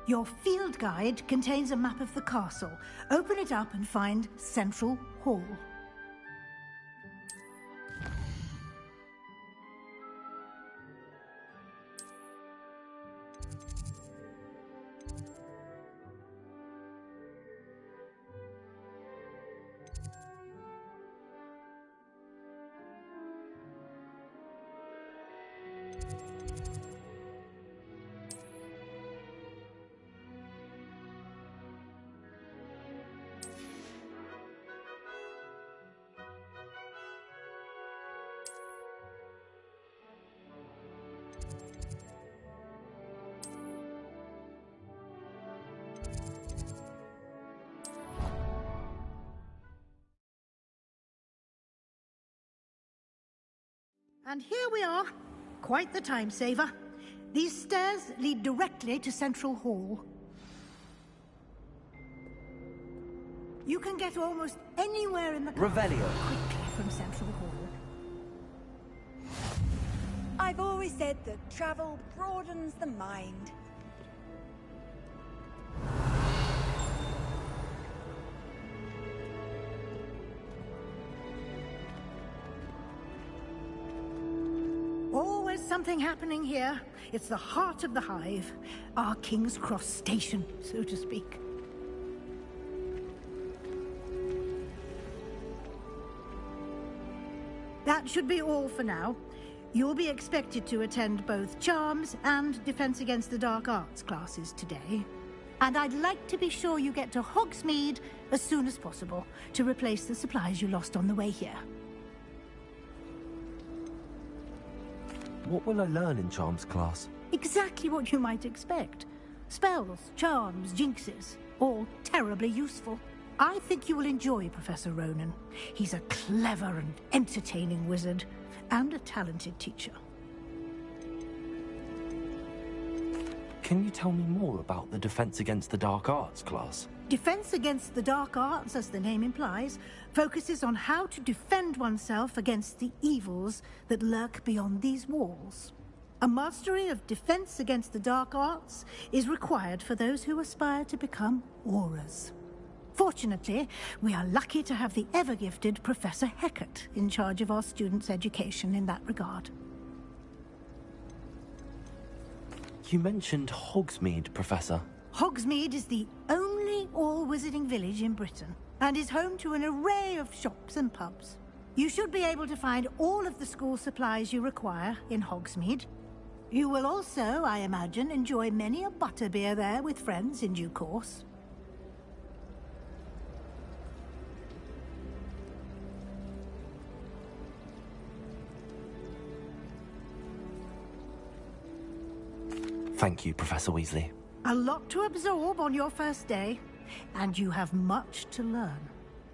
Your field guide contains a map of the castle. Open it up and find Central Hall. And here we are. Quite the time saver. These stairs lead directly to Central Hall. You can get almost anywhere in the castle Revelio. quickly from Central Hall. I've always said that travel broadens the mind. Always something happening here. It's the heart of the hive. Our King's Cross station, so to speak. That should be all for now. You'll be expected to attend both Charms and Defense Against the Dark Arts classes today. And I'd like to be sure you get to Hogsmeade as soon as possible to replace the supplies you lost on the way here. What will I learn in Charms class? Exactly what you might expect. Spells, charms, jinxes, all terribly useful. I think you will enjoy Professor Ronan. He's a clever and entertaining wizard, and a talented teacher. Can you tell me more about the Defense Against the Dark Arts class? Defense Against the Dark Arts, as the name implies, focuses on how to defend oneself against the evils that lurk beyond these walls. A mastery of Defense Against the Dark Arts is required for those who aspire to become Aurors. Fortunately, we are lucky to have the ever-gifted Professor Hecat in charge of our students' education in that regard. You mentioned Hogsmeade, Professor. Hogsmeade is the only all-wizarding village in Britain, and is home to an array of shops and pubs. You should be able to find all of the school supplies you require in Hogsmeade. You will also, I imagine, enjoy many a butterbeer there with friends in due course. Thank you, Professor Weasley. A lot to absorb on your first day, and you have much to learn.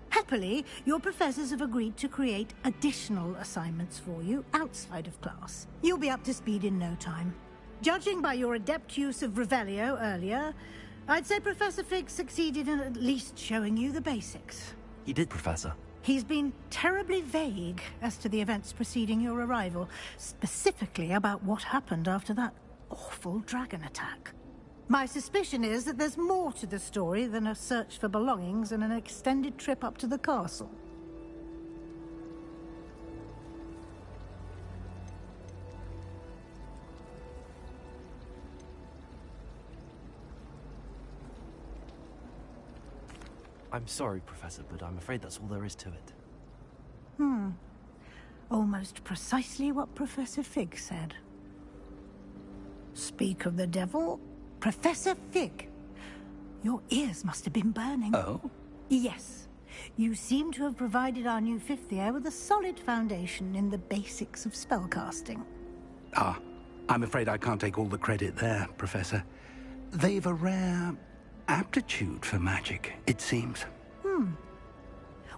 Happily, your professors have agreed to create additional assignments for you outside of class. You'll be up to speed in no time. Judging by your adept use of Revelio earlier, I'd say Professor Fig succeeded in at least showing you the basics. He did, Professor. He's been terribly vague as to the events preceding your arrival, specifically about what happened after that awful dragon attack. My suspicion is that there's more to the story than a search for belongings and an extended trip up to the castle. I'm sorry, Professor, but I'm afraid that's all there is to it. Almost precisely what Professor Fig said. Speak of the devil, Professor Fig. Your ears must have been burning. Oh? Yes. You seem to have provided our new fifth year with a solid foundation in the basics of spellcasting. Ah, I'm afraid I can't take all the credit there, Professor. They've a rare aptitude for magic, it seems.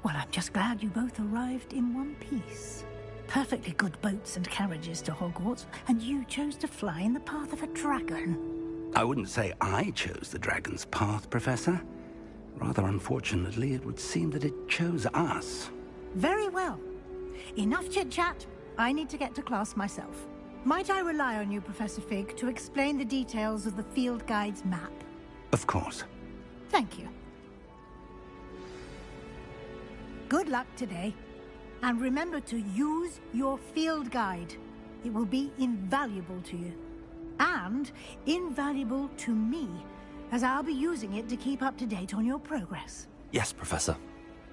Well, I'm just glad you both arrived in one piece. Perfectly good boats and carriages to Hogwarts, and you chose to fly in the path of a dragon. I wouldn't say I chose the dragon's path, Professor. Rather unfortunately, it would seem that it chose us. Very well. Enough chit-chat. I need to get to class myself. Might I rely on you, Professor Fig, to explain the details of the field guide's map? Of course. Thank you. Good luck today. And remember to use your field guide. It will be invaluable to you. And invaluable to me, as I'll be using it to keep up to date on your progress. Yes, Professor.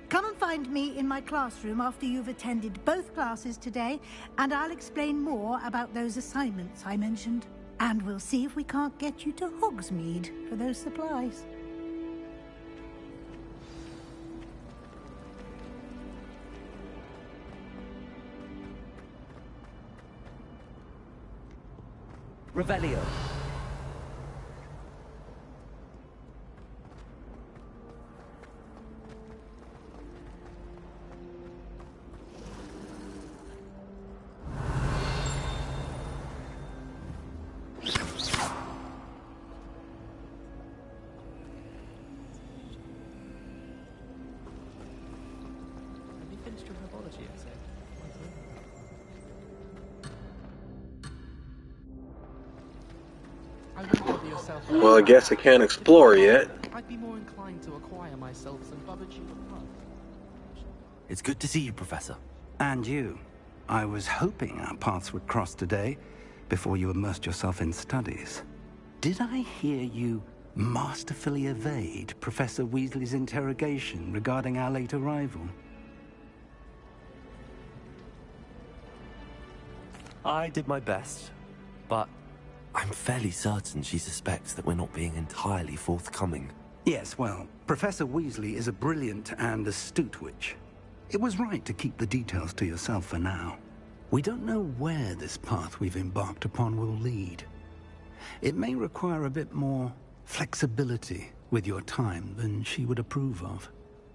Come and find me in my classroom after you've attended both classes today, and I'll explain more about those assignments I mentioned. And we'll see if we can't get you to Hogsmeade for those supplies. Revelio. Have you finished your herbology essay? I wouldn't bother yourself. Well, I guess I can't explore yet. I'd be more inclined to acquire myself some Babaji pub. It's good to see you, Professor. And you. I was hoping our paths would cross today, before you immersed yourself in studies. Did I hear you masterfully evade Professor Weasley's interrogation regarding our late arrival? I did my best, but I'm fairly certain she suspects that we're not being entirely forthcoming. Yes, well, Professor Weasley is a brilliant and astute witch. It was right to keep the details to yourself for now. We don't know where this path we've embarked upon will lead. It may require a bit more flexibility with your time than she would approve of.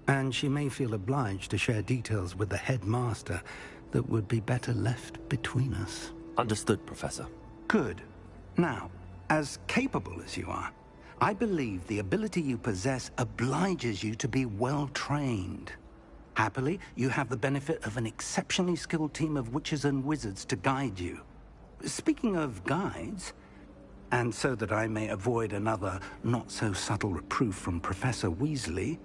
And she may feel obliged to share details with the headmaster that would be better left between us. Understood, Professor. Good. Now, as capable as you are, I believe the ability you possess obliges you to be well trained. Happily, you have the benefit of an exceptionally skilled team of witches and wizards to guide you. Speaking of guides, and so that I may avoid another not-so-subtle reproof from Professor Weasley,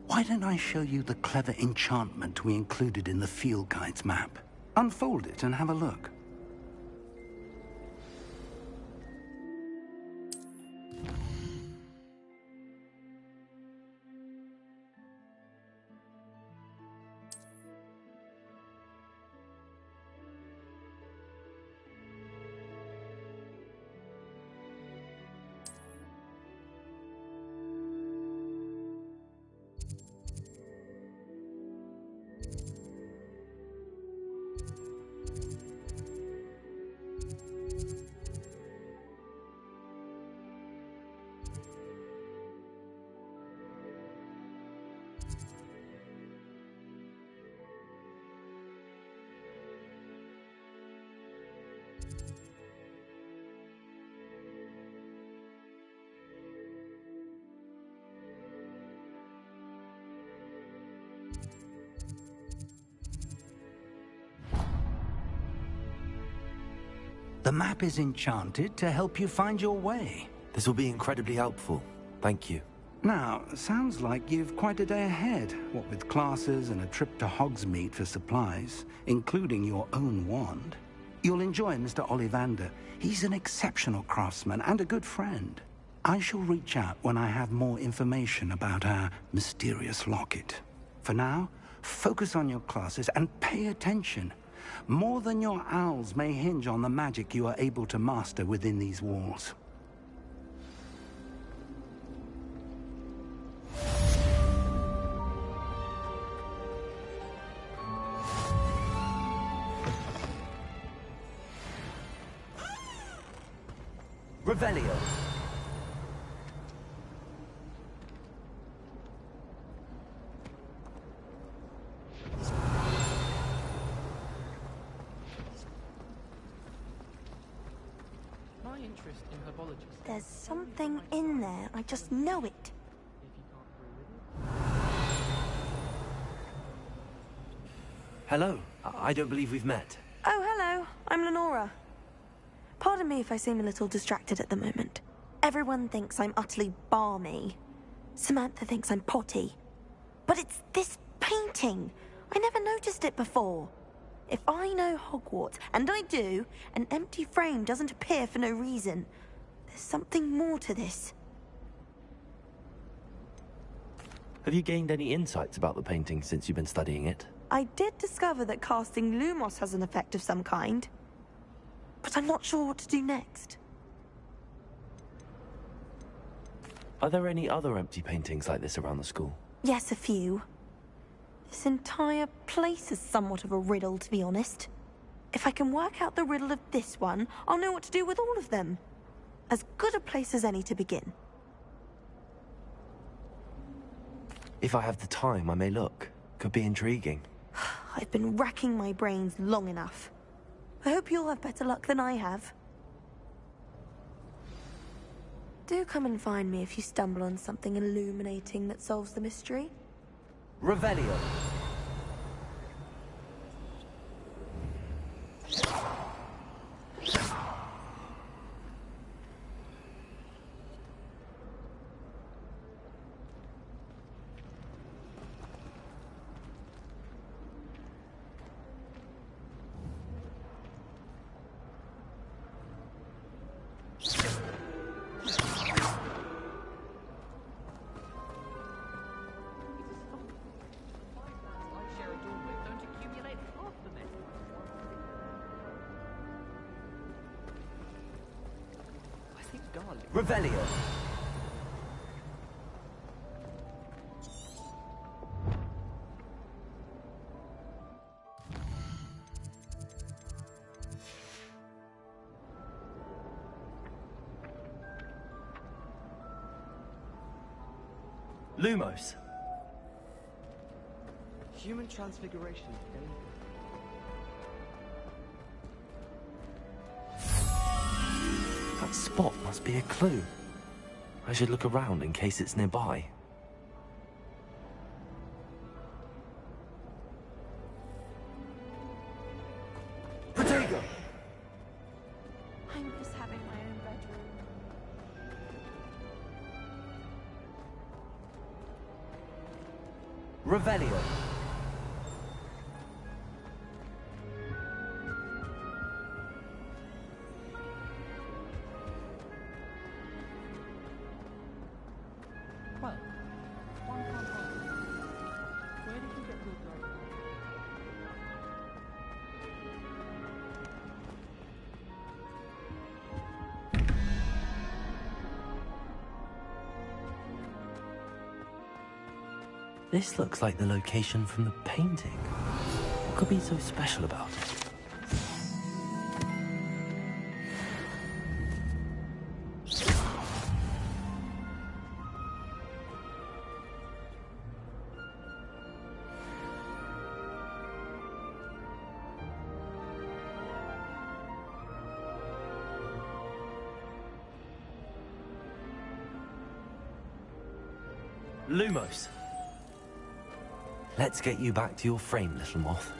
why don't I show you the clever enchantment we included in the field guide's map? Unfold it and have a look. The map is enchanted to help you find your way. This will be incredibly helpful. Thank you. Now, sounds like you've quite a day ahead, what with classes and a trip to Hogsmeade for supplies, including your own wand. You'll enjoy Mr. Ollivander. He's an exceptional craftsman and a good friend. I shall reach out when I have more information about our mysterious locket. For now, focus on your classes and pay attention. More than your owls may hinge on the magic you are able to master within these walls. Revelio. There's something in there. I just know it. Hello. I don't believe we've met. Oh, hello. I'm Lenora. Pardon me if I seem a little distracted at the moment. Everyone thinks I'm utterly balmy. Samantha thinks I'm potty. But it's this painting. I never noticed it before. If I know Hogwarts, and I do, an empty frame doesn't appear for no reason. There's something more to this. Have you gained any insights about the painting since you've been studying it? I did discover that casting Lumos has an effect of some kind. But I'm not sure what to do next. Are there any other empty paintings like this around the school? Yes, a few. This entire place is somewhat of a riddle, to be honest. If I can work out the riddle of this one, I'll know what to do with all of them. As good a place as any to begin. If I have the time, I may look. Could be intriguing. I've been racking my brains long enough. I hope you'll have better luck than I have. Do come and find me if you stumble on something illuminating that solves the mystery. Revelio. Revelio. Lumos. Human transfiguration is dangerous. That spot must be a clue. I should look around in case it's nearby. I'm just having my own bedroom. Revelio. Well, one can't find it. Where did you get your drive? This looks like the location from the painting. What could be so special about it? Lumos. Let's get you back to your frame, little moth.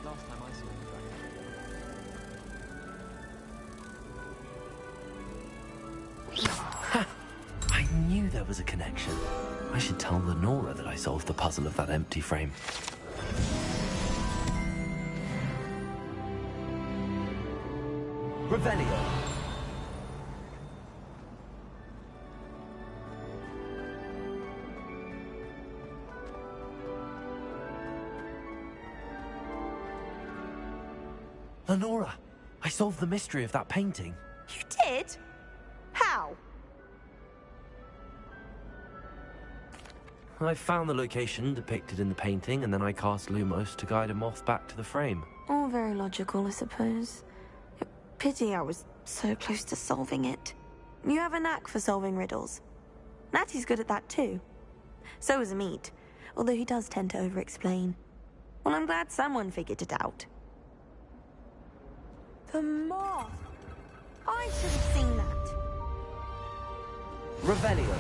Last time I saw you, Ha! I knew there was a connection. I should tell Lenora that I solved the puzzle of that empty frame. Revelio. Lenora, I solved the mystery of that painting. You did? How? I found the location depicted in the painting, and then I cast Lumos to guide a moth back to the frame. All very logical, I suppose. Pity I was so close to solving it. You have a knack for solving riddles. Natty's good at that too. So is Amit, although he does tend to over-explain. Well, I'm glad someone figured it out. The moth! I should have seen that. Revelio.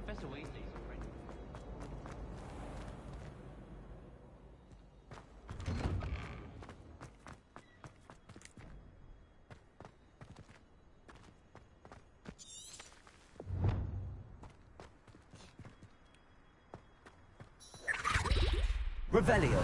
Professor Weasley's a friend. Revelio.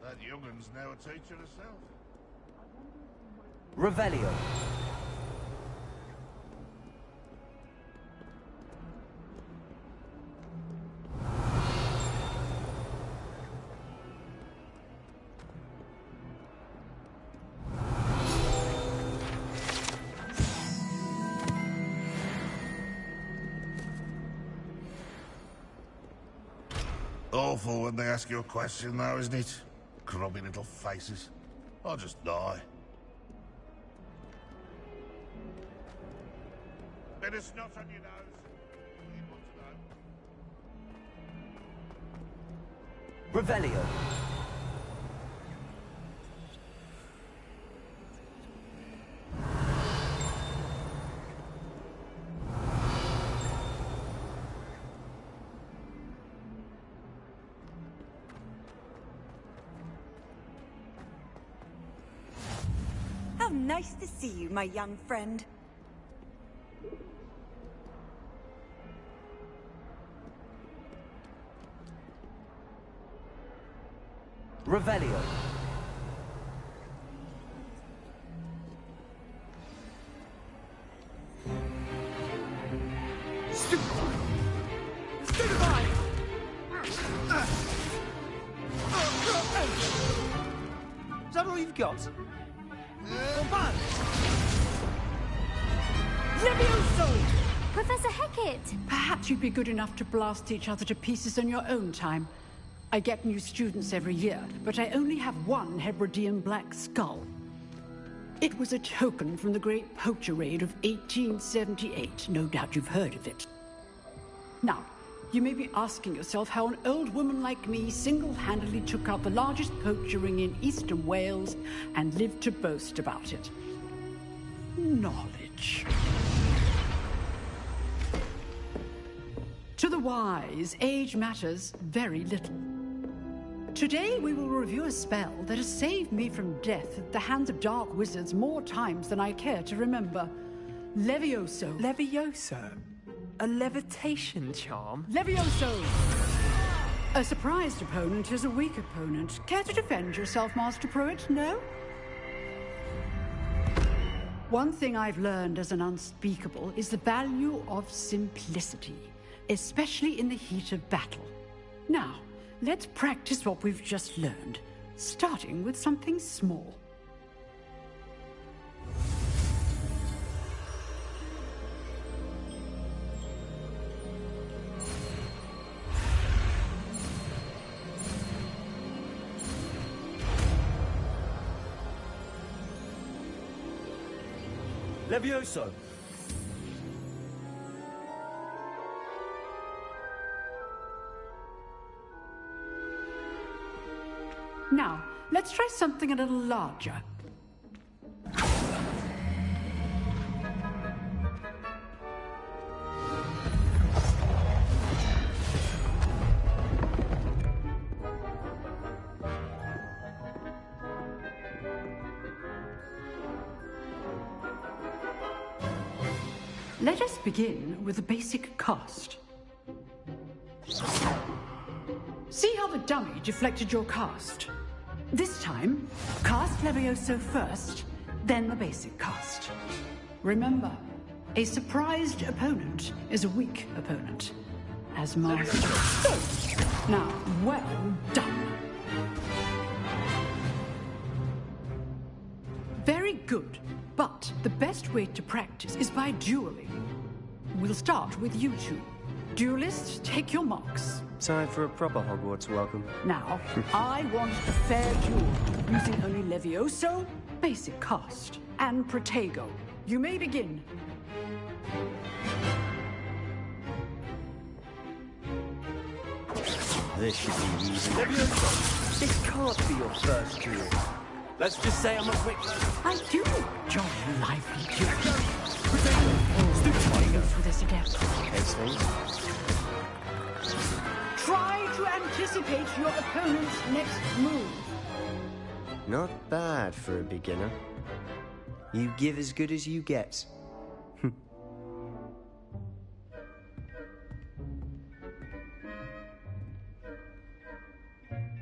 That youngun's now a teacher herself. Revelio. awful when they ask you a question, though, isn't it? Grubby little faces. I'll just die. Bit of snot on your nose. You want to know? Revelio. How nice to see you, my young friend. Revelio. Stupefy! Is that all you've got? Levioso! Professor Hecat! Perhaps you'd be good enough to blast each other to pieces in your own time. I get new students every year, but I only have one Hebridean black skull. It was a token from the Great Poacher Raid of 1878. No doubt you've heard of it. Now, you may be asking yourself how an old woman like me single-handedly took out the largest poacher ring in eastern Wales and lived to boast about it. Knowledge. To the wise, age matters very little. Today we will review a spell that has saved me from death at the hands of dark wizards more times than I care to remember. Levioso. Levioso? A levitation charm? Levioso! A surprised opponent is a weak opponent. Care to defend yourself, Master Pruitt? No? One thing I've learned as an unspeakable is the value of simplicity, especially in the heat of battle. Now, let's practice what we've just learned, starting with something small. Levioso. Now, let's try something a little larger. Let us begin with the basic cast. See how the dummy deflected your cast? This time, cast Levioso first, then the basic cast. Remember, a surprised opponent is a weak opponent. As master. Now, well done. Very good, but the best way to practice is by dueling. We'll start with you two. Duelists, take your marks. Time for a proper Hogwarts welcome. Now, I want a fair duel, using only Levioso, basic cast, and Protego. You may begin. This should be easy. Levioso, this can't be your first duel. Let's just say I'm a witch. I do enjoy a lively duel. Protego, for this adept. Case things. Try to anticipate your opponent's next move. Not bad for a beginner. You give as good as you get.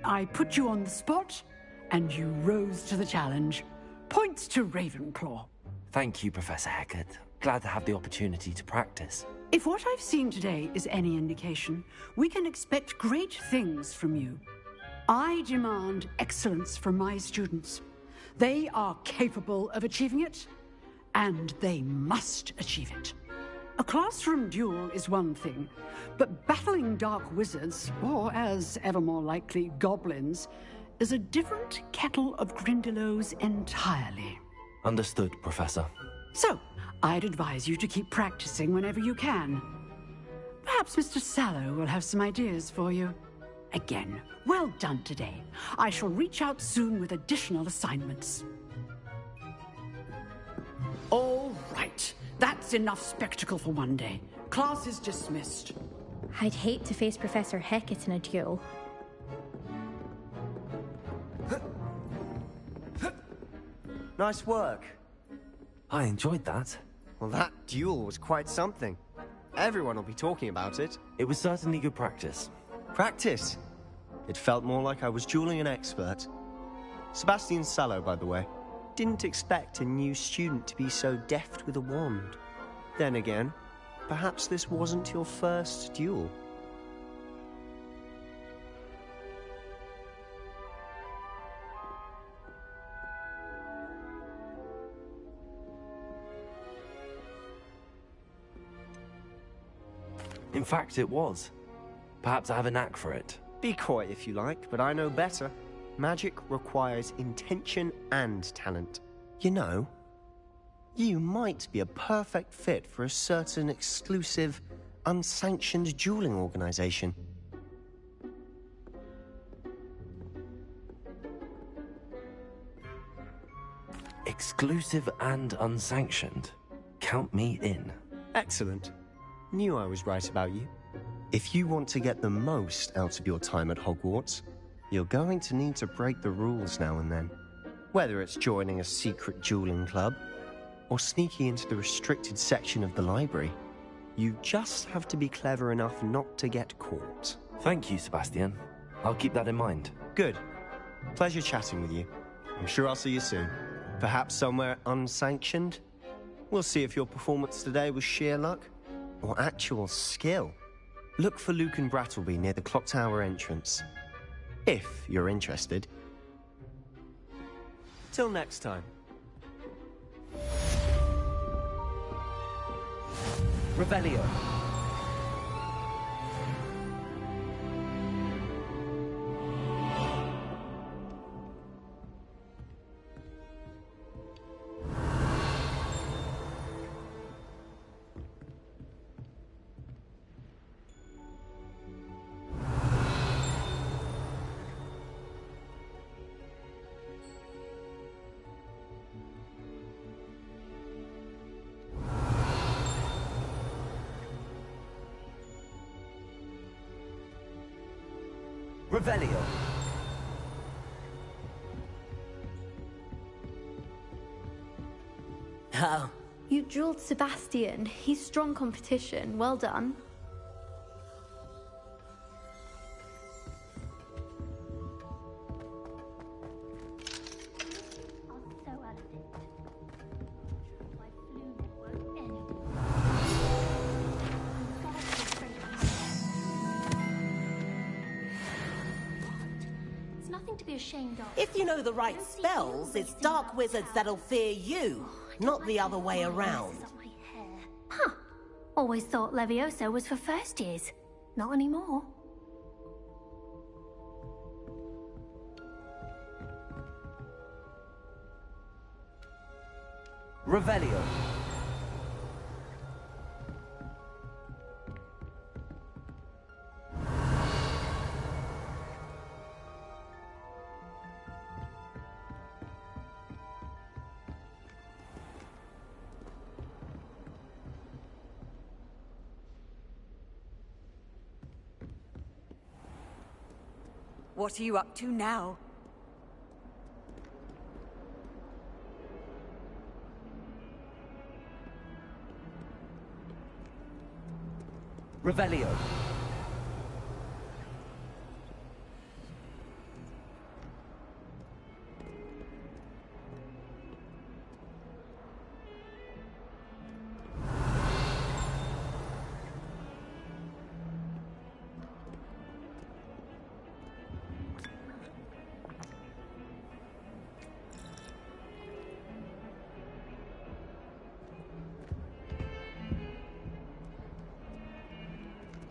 I put you on the spot, and you rose to the challenge. Points to Ravenclaw. Thank you, Professor Hecat. Glad to have the opportunity to practice. If what I've seen today is any indication, we can expect great things from you. I demand excellence from my students. They are capable of achieving it, and they must achieve it. A classroom duel is one thing, but battling dark wizards, or as ever more likely, goblins, is a different kettle of Grindylows entirely. Understood, Professor. So, I'd advise you to keep practicing whenever you can. Perhaps Mr. Sallow will have some ideas for you. Again, well done today. I shall reach out soon with additional assignments. All right. That's enough spectacle for one day. Class is dismissed. I'd hate to face Professor Hecat in a duel. Nice work. I enjoyed that. Well, that duel was quite something. Everyone will be talking about it. It was certainly good practice. Practice? It felt more like I was dueling an expert. Sebastian Sallow, by the way. Didn't expect a new student to be so deft with a wand. Then again, perhaps this wasn't your first duel. In fact, it was. Perhaps I have a knack for it. Be coy if you like, but I know better. Magic requires intention and talent. You know, you might be a perfect fit for a certain exclusive, unsanctioned dueling organization. Exclusive and unsanctioned. Count me in. Excellent. Knew I was right about you. If you want to get the most out of your time at Hogwarts, you're going to need to break the rules now and then. Whether it's joining a secret dueling club, or sneaking into the restricted section of the library, you just have to be clever enough not to get caught. Thank you, Sebastian. I'll keep that in mind. Good. Pleasure chatting with you. I'm sure I'll see you soon. Perhaps somewhere unsanctioned? We'll see if your performance today was sheer luck, or actual skill. Look for Luke and Brattleby near the clock tower entrance. If you're interested. Till next time. Revelio. Revelio. Oh. You dueled Sebastian. He's strong competition. Well done. If you know the right spells, it's dark wizards that'll fear you, not the other way around. Huh. Always thought Levioso was for first years. Not anymore. Revelio. What are you up to now? Revelio.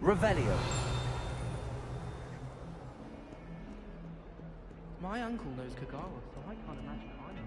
Revelio. My uncle knows Kagawa, so I can't imagine I know.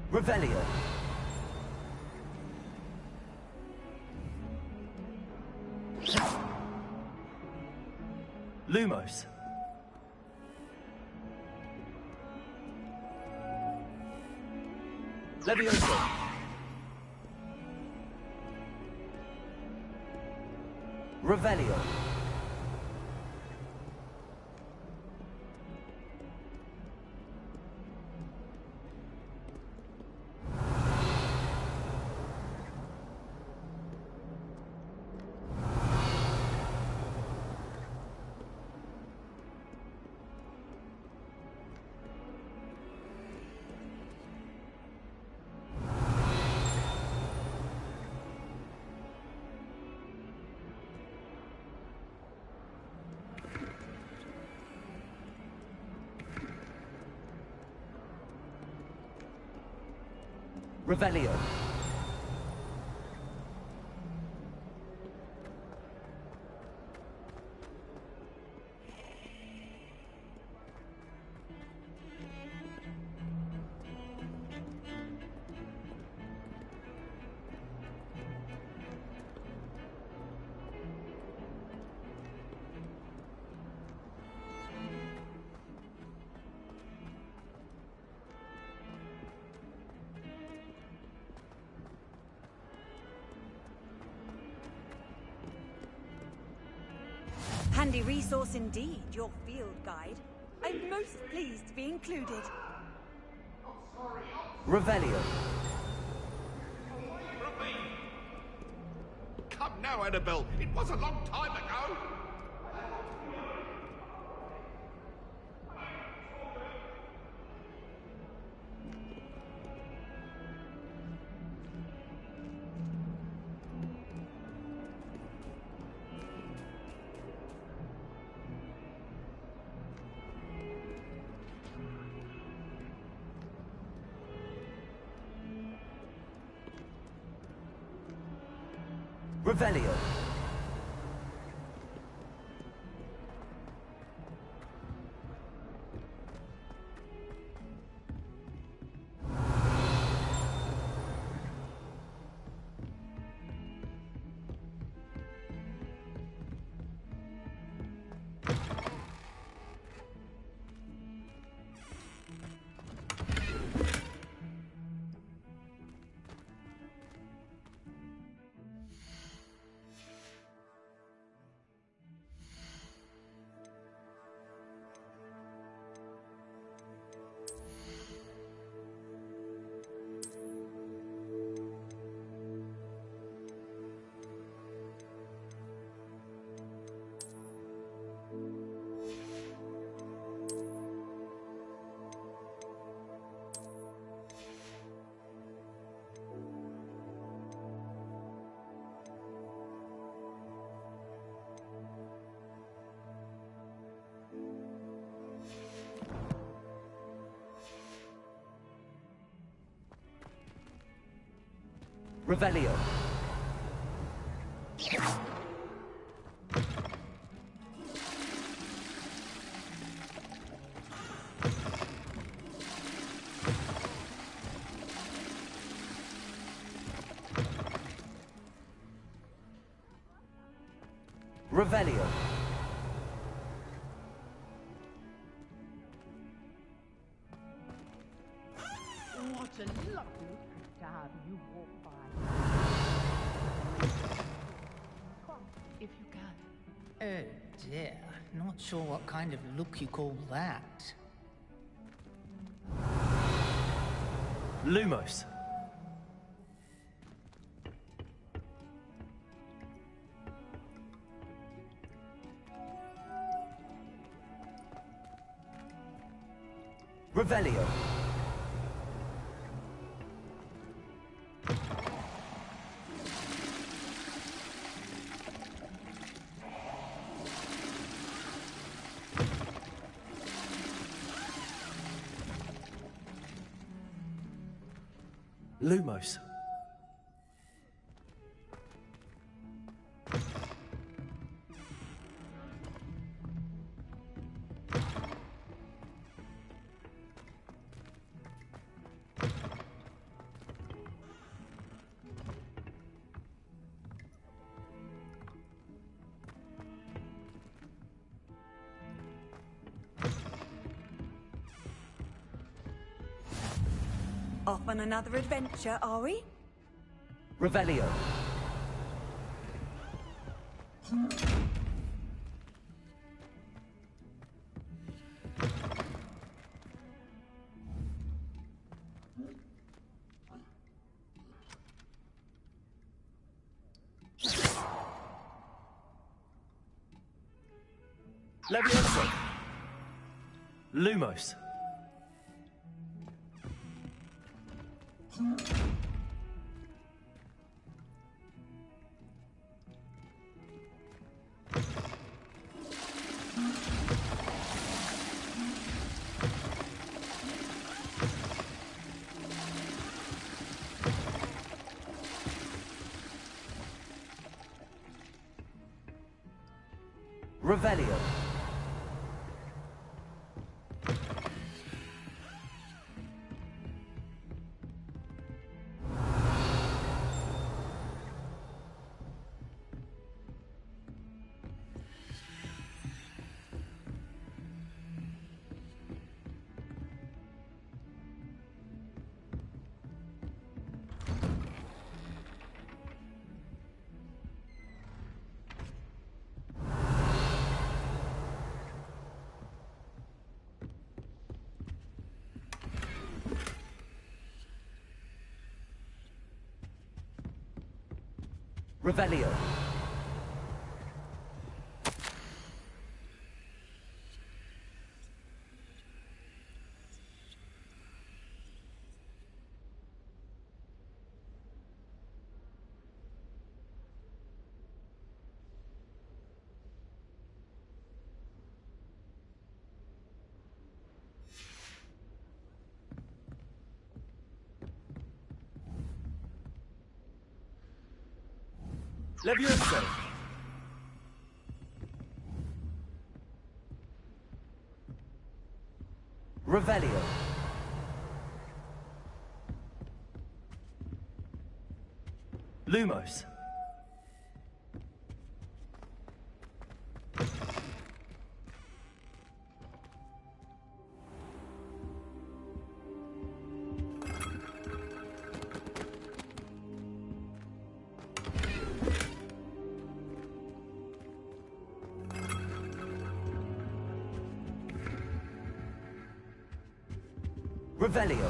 Revelio. Lumos. Levioso. Revelio. Revelio. Handy resource indeed, your field guide. I'm most pleased to be included. Revelio. Come now, Annabelle. It was a long time ago. Revelio. Revelio. Revelio. Oh dear, not sure what kind of look you call that. Lumos. Revelio. Lumos. Off on another adventure, are we? Revelio. Levioso. Lumos. Revelio. Revelio. Levioso. Revelio. Lumos. Revelio.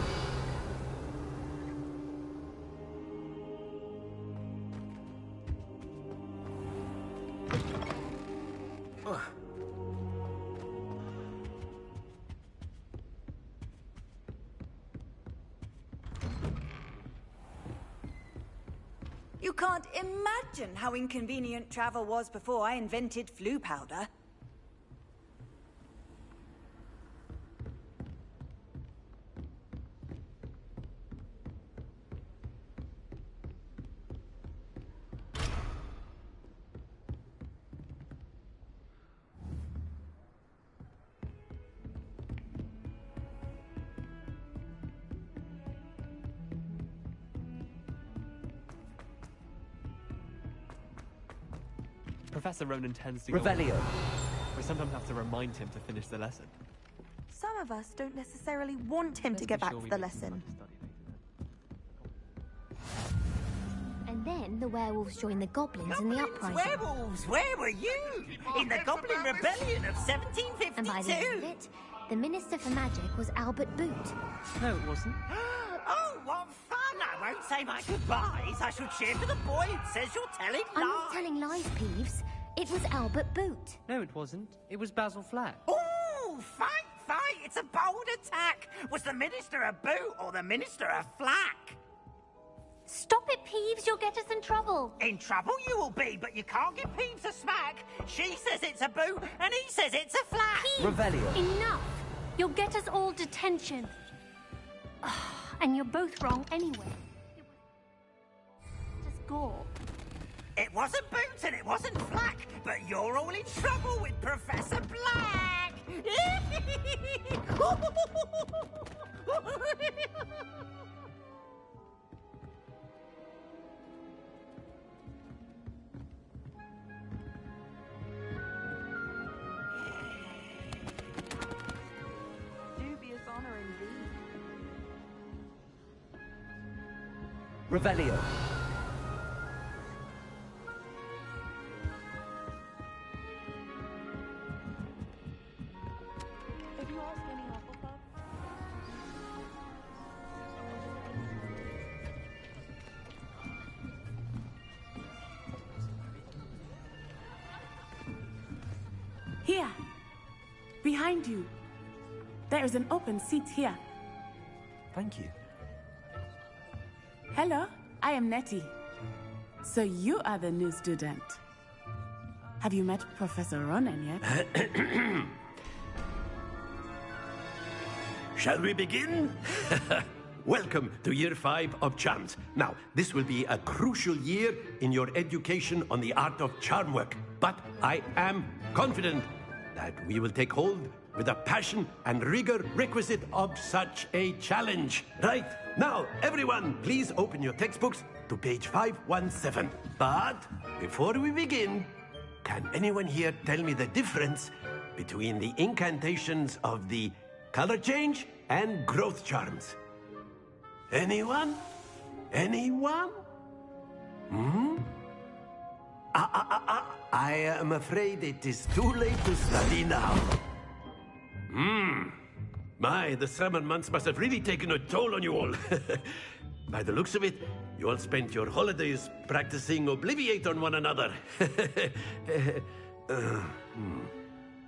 You can't imagine how inconvenient travel was before I invented flu powder. Professor Ronan tends to Revelio. go. We sometimes have to remind him to finish the lesson. Some of us don't necessarily want him to get back to the lesson. And then then the werewolves joined the goblins in the uprising. Werewolves, where were you? In the Goblin Rebellion of 1752. And by the end of it, the Minister for Magic was Albert Boot. No, it wasn't. Oh, what fun! I won't say my goodbyes. I shall cheer for the boy who says you're telling lies. I'm not telling lies, Peeves. It was Albert Boot. No, it wasn't. It was Basil Flack. Oh, fight! It's a bold attack. Was the Minister a boot or the Minister a flack? Stop it, Peeves. You'll get us in trouble. In trouble you will be, but you can't give Peeves a smack. She says it's a boot, and he says it's a flack. Revelio. Enough. You'll get us all detention. And you're both wrong anyway. Just gore. It wasn't boot and it wasn't flack, but you're all in trouble with Professor Black. Dubious honor indeed. Revelio. If you ask any Hufflepuff, Here. Behind you. There is an open seat here. Thank you. Hello, I am Nettie. So you are the new student. Have you met Professor Ronan yet? Shall we begin? Welcome to Year 5 of Charms. Now, this will be a crucial year in your education on the art of charm work. But I am confident that we will take hold with the passion and rigor requisite of such a challenge. Right, now, everyone, please open your textbooks to page 517. But before we begin, can anyone here tell me the difference between the incantations of the color change and growth charms? Anyone? Anyone? I am afraid it is too late to study now. My, the summer months must have really taken a toll on you all. By the looks of it, you all spent your holidays practicing Obliviate on one another.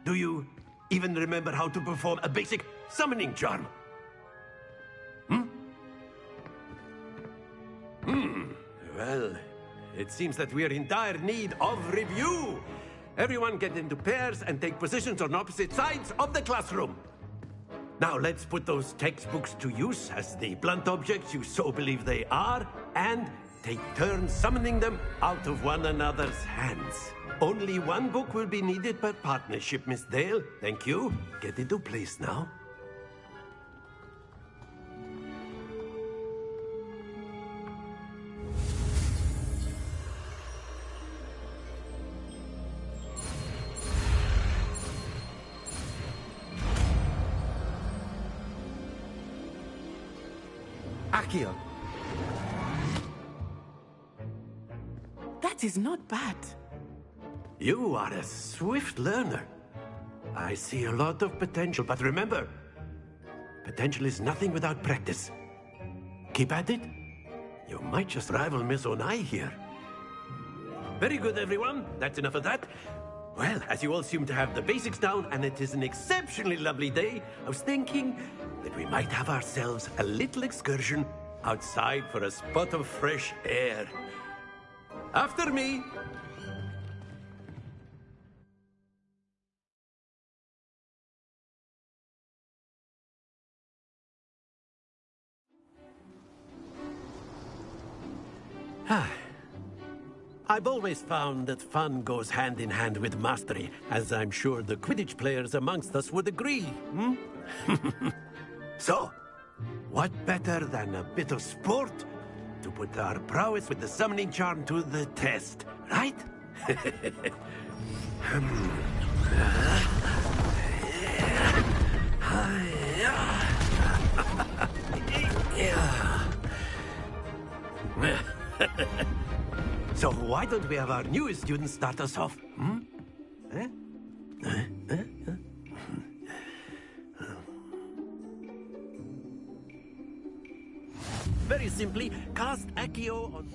Do you even remember how to perform a basic summoning charm? Well, it seems that we are in dire need of review. Everyone get into pairs and take positions on opposite sides of the classroom. Now let's put those textbooks to use as the blunt objects you so believe they are, and take turns summoning them out of one another's hands. Only one book will be needed per partnership, Miss Dale. Thank you. Get into place now. Accio. That is not bad. You are a swift learner. I see a lot of potential, but remember, potential is nothing without practice. Keep at it. You might just rival Miss Onai here. Very good, everyone. That's enough of that. Well, as you all seem to have the basics down, and it is an exceptionally lovely day, I was thinking that we might have ourselves a little excursion outside for a spot of fresh air. After me. I've always found that fun goes hand in hand with mastery, as I'm sure the Quidditch players amongst us would agree. So, what better than a bit of sport to put our prowess with the summoning charm to the test, right? So why don't we have our newest student start us off? Hmm? Eh? Very simply, cast Accio on...